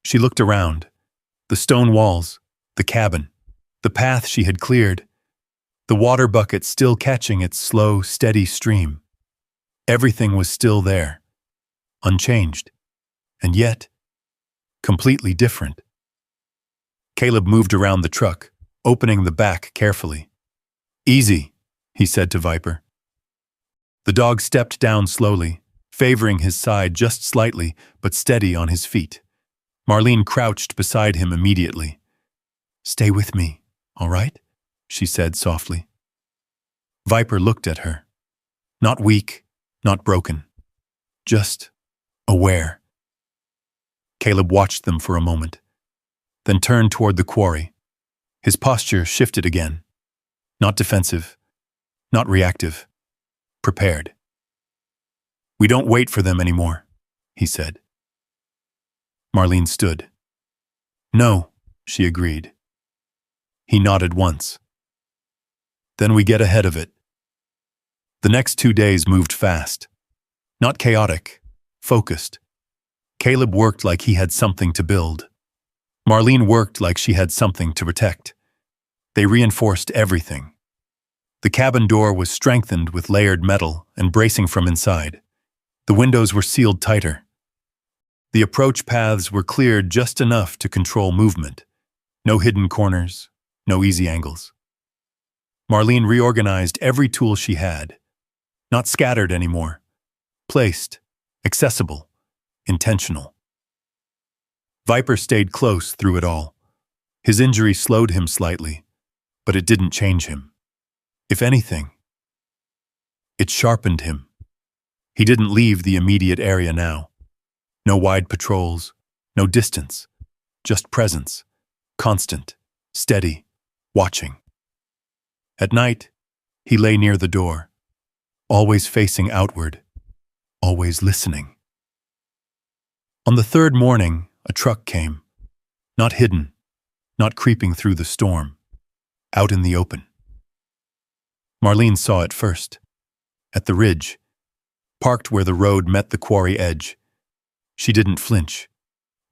She looked around. The stone walls, the cabin, the path she had cleared, the water bucket still catching its slow, steady stream. Everything was still there, unchanged, and yet completely different. Caleb moved around the truck, opening the back carefully. "Easy," he said to Viper. The dog stepped down slowly, favoring his side just slightly, but steady on his feet. Marlene crouched beside him immediately. "Stay with me, all right?" she said softly. Viper looked at her. Not weak, not broken. Just aware. Caleb watched them for a moment, then turned toward the quarry. His posture shifted again. Not defensive, not reactive. Prepared. "We don't wait for them anymore," he said. Marlene stood. "No," she agreed. He nodded once. "Then we get ahead of it." The next 2 days moved fast. Not chaotic, focused. Caleb worked like he had something to build. Marlene worked like she had something to protect. They reinforced everything. The cabin door was strengthened with layered metal and bracing from inside. The windows were sealed tighter. The approach paths were cleared just enough to control movement. No hidden corners, no easy angles. Marlene reorganized every tool she had. Not scattered anymore. Placed, accessible, intentional. Viper stayed close through it all. His injury slowed him slightly, but it didn't change him. If anything, it sharpened him. He didn't leave the immediate area now. No wide patrols, no distance, just presence, constant, steady, watching. At night, he lay near the door, always facing outward, always listening. On the third morning, a truck came, not hidden, not creeping through the storm, out in the open. Marlene saw it first, at the ridge, parked where the road met the quarry edge. She didn't flinch,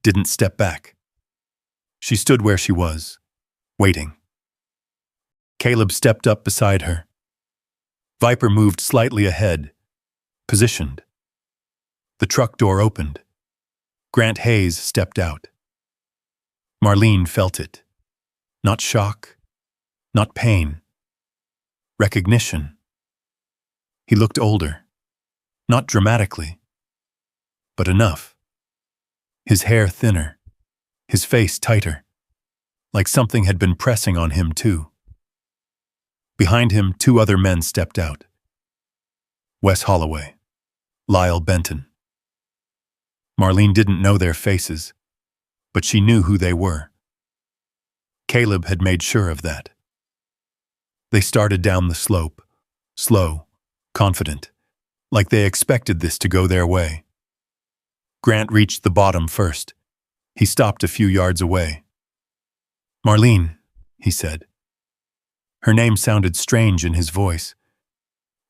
didn't step back. She stood where she was, waiting. Caleb stepped up beside her. Viper moved slightly ahead, positioned. The truck door opened. Grant Hayes stepped out. Marlene felt it. Not shock, not pain. Recognition. He looked older. Not dramatically, but enough. His hair thinner, his face tighter, like something had been pressing on him too. Behind him, 2 other men stepped out. Wes Holloway, Lyle Benton. Marlene didn't know their faces, but she knew who they were. Caleb had made sure of that. They started down the slope, slow, confident, like they expected this to go their way. Grant reached the bottom first. He stopped a few yards away. "Marlene," he said. Her name sounded strange in his voice,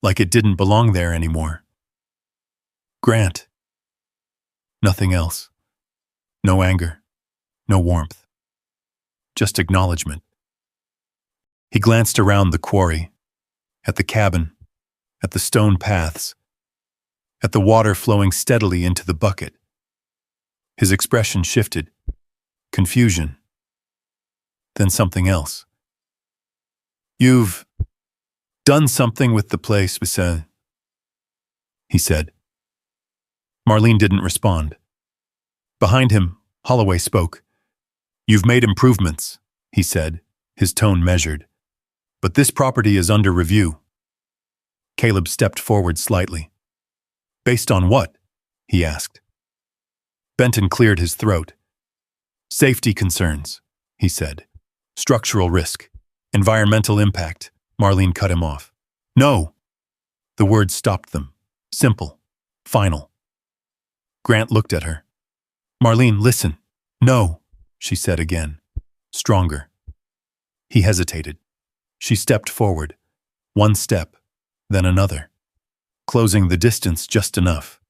like it didn't belong there anymore. "Grant." Nothing else. No anger, no warmth. Just acknowledgement. He glanced around the quarry, at the cabin, at the stone paths, at the water flowing steadily into the bucket. His expression shifted. Confusion. Then something else. "You've done something with the place, he said. Marlene didn't respond. Behind him, Holloway spoke. "You've made improvements," he said, his tone measured. "But this property is under review." Caleb stepped forward slightly. "Based on what?" he asked. Benton cleared his throat. "Safety concerns," he said. "Structural risk. Environmental impact." Marlene cut him off. "No!" The words stopped them. Simple. Final. Grant looked at her. "Marlene, listen." "No," she said again. Stronger. He hesitated. She stepped forward. 1 step, then another. Closing the distance just enough.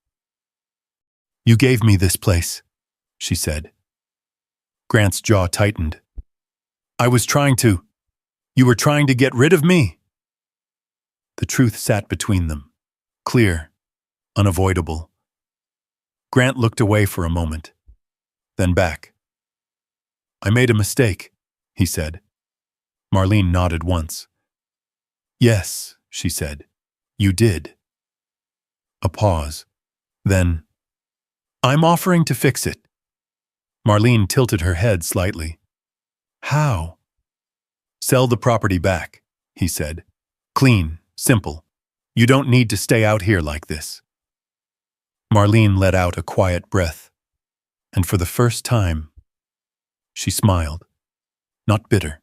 You gave me this place, she said. Grant's jaw tightened. I was trying to. You were trying to get rid of me. The truth sat between them, clear, unavoidable. Grant looked away for a moment, then back. I made a mistake, he said. Marlene nodded once. Yes, she said. You did. A pause. Then, I'm offering to fix it. Marlene tilted her head slightly. How? Sell the property back, he said. Clean, simple. You don't need to stay out here like this. Marlene let out a quiet breath, and for the first time, she smiled. Not bitter,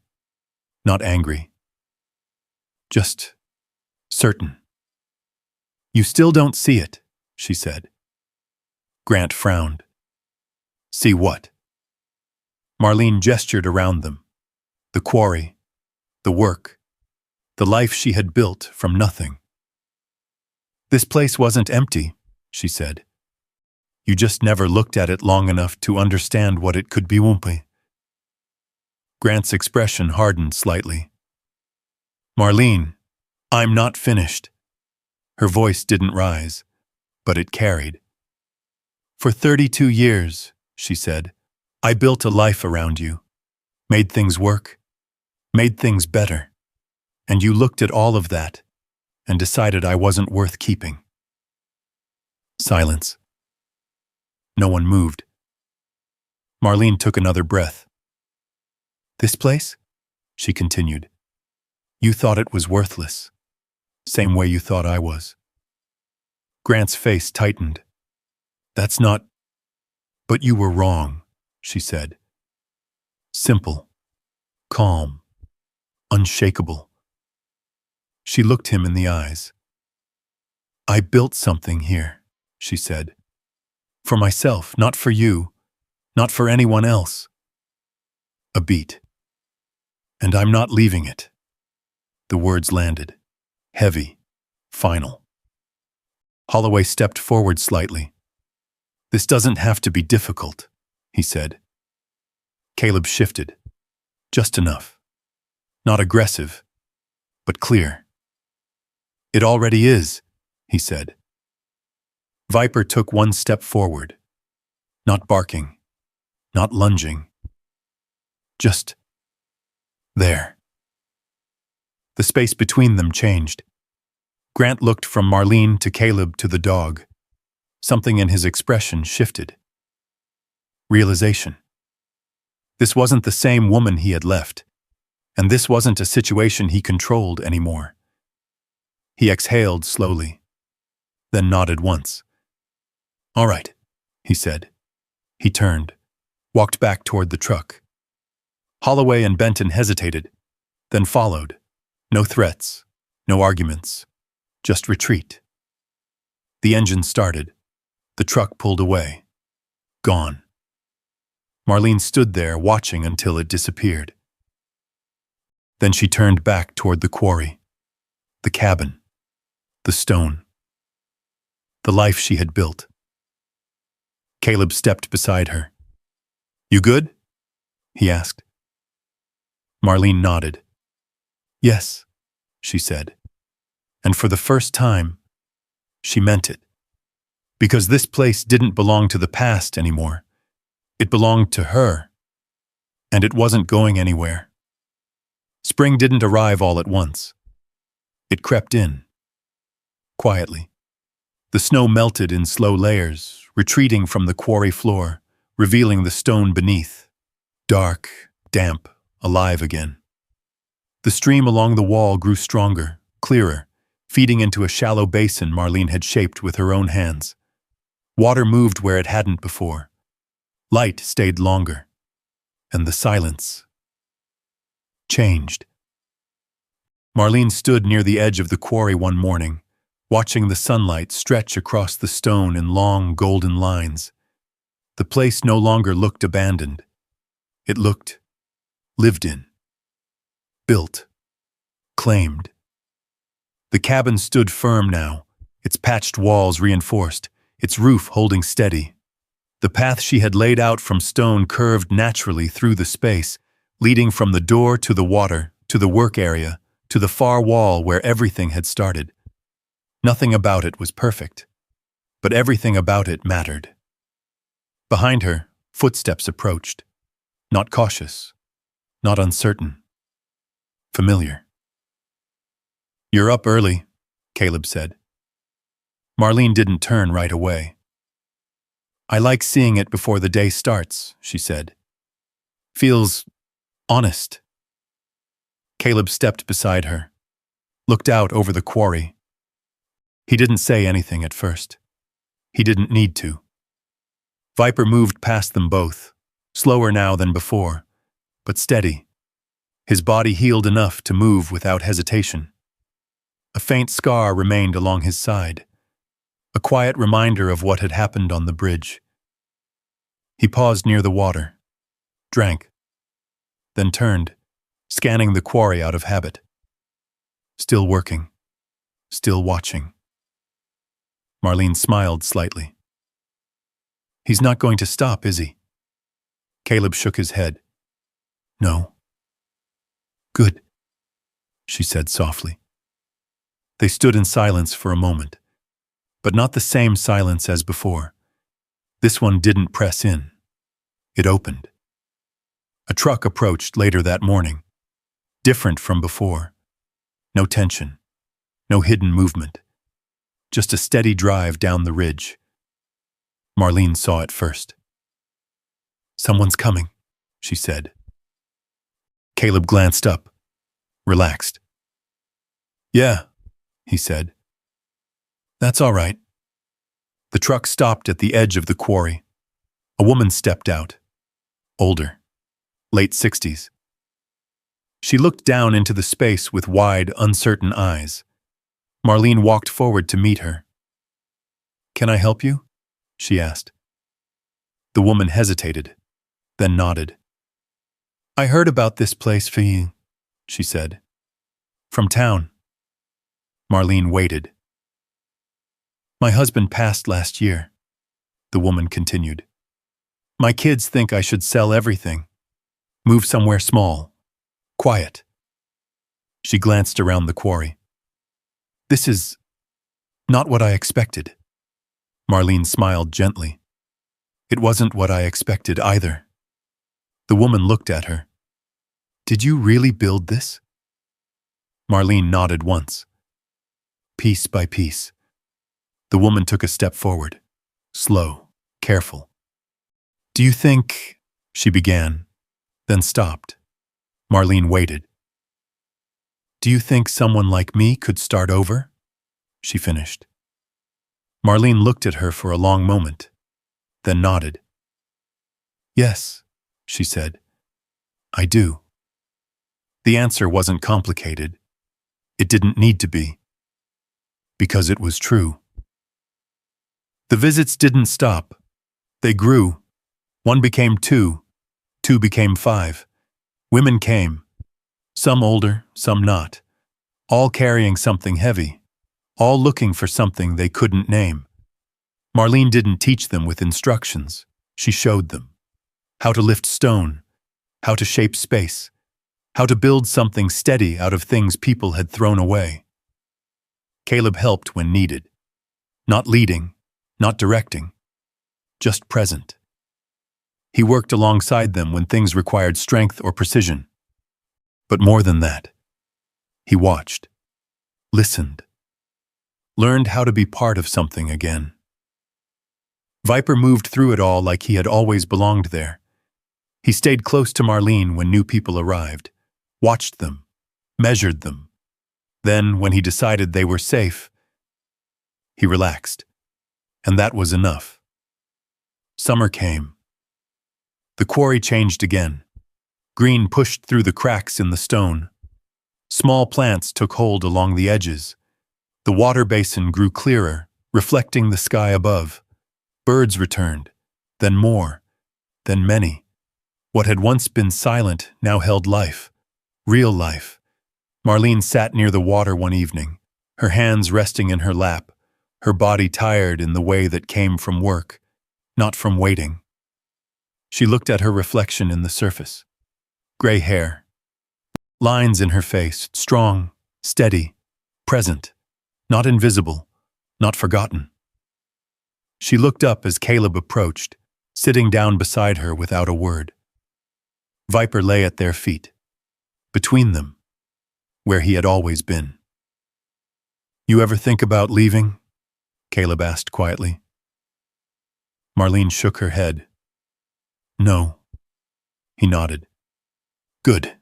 not angry. Just certain. You still don't see it, she said. Grant frowned. See what? Marlene gestured around them. The quarry, the work, the life she had built from nothing. This place wasn't empty, she said. You just never looked at it long enough to understand what it could be. Grant's expression hardened slightly. Marlene, I'm not finished. Her voice didn't rise, but it carried. For 32 years, she said, I built a life around you, made things work, made things better, and you looked at all of that and decided I wasn't worth keeping. Silence. No one moved. Marlene took another breath. This place? She continued. You thought it was worthless, same way you thought I was. Grant's face tightened. That's not... But you were wrong, she said. Simple, calm, unshakable. She looked him in the eyes. I built something here, she said. For myself, not for you, not for anyone else. A beat. And I'm not leaving it. The words landed, heavy, final. Holloway stepped forward slightly. This doesn't have to be difficult, he said. Caleb shifted. Just enough. Not aggressive, but clear. It already is, he said. Viper took one step forward. Not barking, not lunging. Just there. The space between them changed. Grant looked from Marlene to Caleb to the dog. Something in his expression shifted. Realization. This wasn't the same woman he had left, and this wasn't a situation he controlled anymore. He exhaled slowly, then nodded once. All right, he said. He turned, walked back toward the truck. Holloway and Benton hesitated, then followed. No threats, no arguments, just retreat. The engine started. The truck pulled away. Gone. Marlene stood there watching until it disappeared. Then she turned back toward the quarry, the cabin, the stone, the life she had built. Caleb stepped beside her. You good? He asked. Marlene nodded. Yes, she said. And for the first time, she meant it. Because this place didn't belong to the past anymore. It belonged to her. And it wasn't going anywhere. Spring didn't arrive all at once. It crept in. Quietly. The snow melted in slow layers, retreating from the quarry floor, revealing the stone beneath. Dark, damp, alive again. The stream along the wall grew stronger, clearer, feeding into a shallow basin Marlene had shaped with her own hands. Water moved where it hadn't before. Light stayed longer. And the silence changed. Marlene stood near the edge of the quarry one morning, watching the sunlight stretch across the stone in long, golden lines. The place no longer looked abandoned. It looked lived in. Built. Claimed. The cabin stood firm now, its patched walls reinforced, its roof holding steady, The path she had laid out from stone curved naturally through the space, leading from the door to the water, to the work area, to the far wall where everything had started. Nothing about it was perfect, but everything about it mattered. Behind her, footsteps approached. Not cautious, not uncertain. Familiar. "You're up early," Caleb said. Marlene didn't turn right away. "I like seeing it before the day starts," she said. "Feels honest." Caleb stepped beside her, looked out over the quarry. He didn't say anything at first. He didn't need to. Viper moved past them both, slower now than before, but steady. His body healed enough to move without hesitation. A faint scar remained along his side, a quiet reminder of what had happened on the bridge. He paused near the water, drank, then turned, scanning the quarry out of habit. Still working, still watching. Marlene smiled slightly. "He's not going to stop, is he?" Caleb shook his head. "No." "Good," she said softly. They stood in silence for a moment, but not the same silence as before. This one didn't press in. It opened. A truck approached later that morning, different from before. No tension, no hidden movement, just a steady drive down the ridge. Marlene saw it first. "Someone's coming," she said. Caleb glanced up, relaxed. "Yeah," he said. "That's all right." The truck stopped at the edge of the quarry. A woman stepped out, older, late 60s. She looked down into the space with wide, uncertain eyes. Marlene walked forward to meet her. "Can I help you?" she asked. The woman hesitated, then nodded. "I heard about this place for you," she said. "From town." Marlene waited. "My husband passed last year," the woman continued. "My kids think I should sell everything, move somewhere small, quiet." She glanced around the quarry. "This is not what I expected." Marlene smiled gently. "It wasn't what I expected either." The woman looked at her. "Did you really build this?" Marlene nodded once. Piece by piece. The woman took a step forward, slow, careful. "Do you think—" she began, then stopped. Marlene waited. "Do you think someone like me could start over?" she finished. Marlene looked at her for a long moment, then nodded. "Yes," she said. "I do." The answer wasn't complicated. It didn't need to be. Because it was true. The visits didn't stop. They grew. 1 became 2. 2 became 5. Women came. Some older, some not. All carrying something heavy. All looking for something they couldn't name. Marlene didn't teach them with instructions. She showed them. How to lift stone. How to shape space. How to build something steady out of things people had thrown away. Caleb helped when needed. Not leading, not directing, just present. He worked alongside them when things required strength or precision. But more than that, he watched, listened, learned how to be part of something again. Viper moved through it all like he had always belonged there. He stayed close to Marlene when new people arrived, watched them, measured them. Then, when he decided they were safe, he relaxed. And that was enough. Summer came. The quarry changed again. Green pushed through the cracks in the stone. Small plants took hold along the edges. The water basin grew clearer, reflecting the sky above. Birds returned, then more, then many. What had once been silent now held life, real life. Marlene sat near the water one evening, her hands resting in her lap, her body tired in the way that came from work. not from waiting. She looked at her reflection in the surface. Gray hair. Lines in her face, strong, steady, present, not invisible, not forgotten. She looked up as Caleb approached, sitting down beside her without a word. Viper lay at their feet, between them, where he had always been. "You ever think about leaving?" Caleb asked quietly. Marlene shook her head. "No." He nodded. "Good."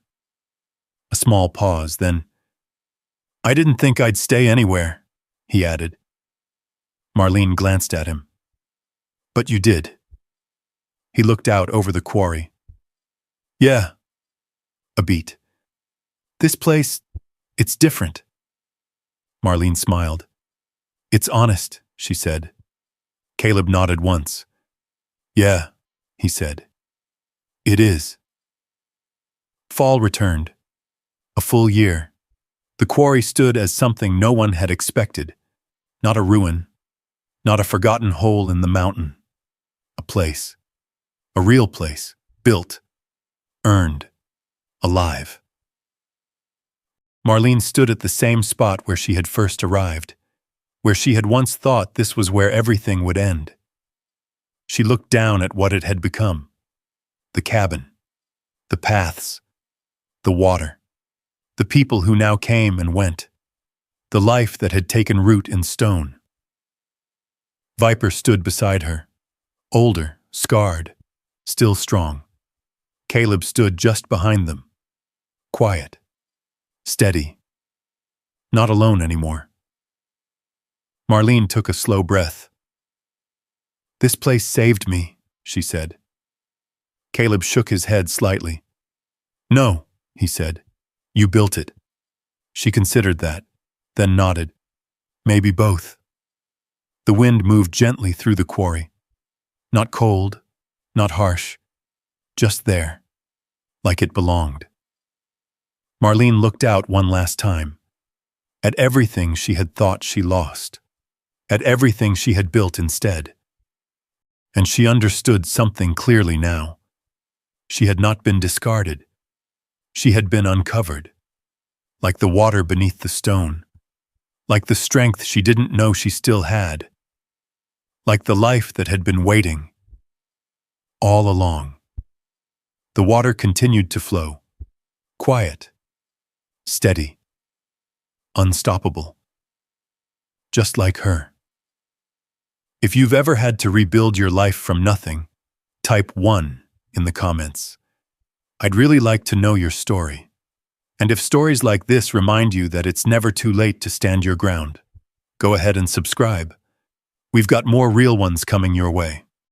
A small pause, then, "I didn't think I'd stay anywhere," he added. Marlene glanced at him. "But you did." He looked out over the quarry. "Yeah." A beat. "This place, it's different." Marlene smiled. "It's honest," she said. Caleb nodded once. "Yeah," he said. "It is." Fall returned. A full year. The quarry stood as something no one had expected. Not a ruin. Not a forgotten hole in the mountain. A place. A real place. Built. Earned. Alive. Marlene stood at the same spot where she had first arrived, where she had once thought this was where everything would end. She looked down at what it had become. The cabin. The paths. The water. The people who now came and went. The life that had taken root in stone. Viper stood beside her. Older, scarred, still strong. Caleb stood just behind them. Quiet. Steady. Not alone anymore. Marlene took a slow breath. "This place saved me," she said. Caleb shook his head slightly. "No," he said. "You built it." She considered that, then nodded. "Maybe both." The wind moved gently through the quarry. Not cold, not harsh. Just there, like it belonged. Marlene looked out one last time. At everything she had thought she lost. At everything she had built instead. And she understood something clearly now. She had not been discarded. She had been uncovered. Like the water beneath the stone. Like the strength she didn't know she still had. Like the life that had been waiting. All along. The water continued to flow. Quiet. Steady. Unstoppable. Just like her. If you've ever had to rebuild your life from nothing, type 1 in the comments. I'd really like to know your story. And if stories like this remind you that it's never too late to stand your ground, go ahead and subscribe. We've got more real ones coming your way.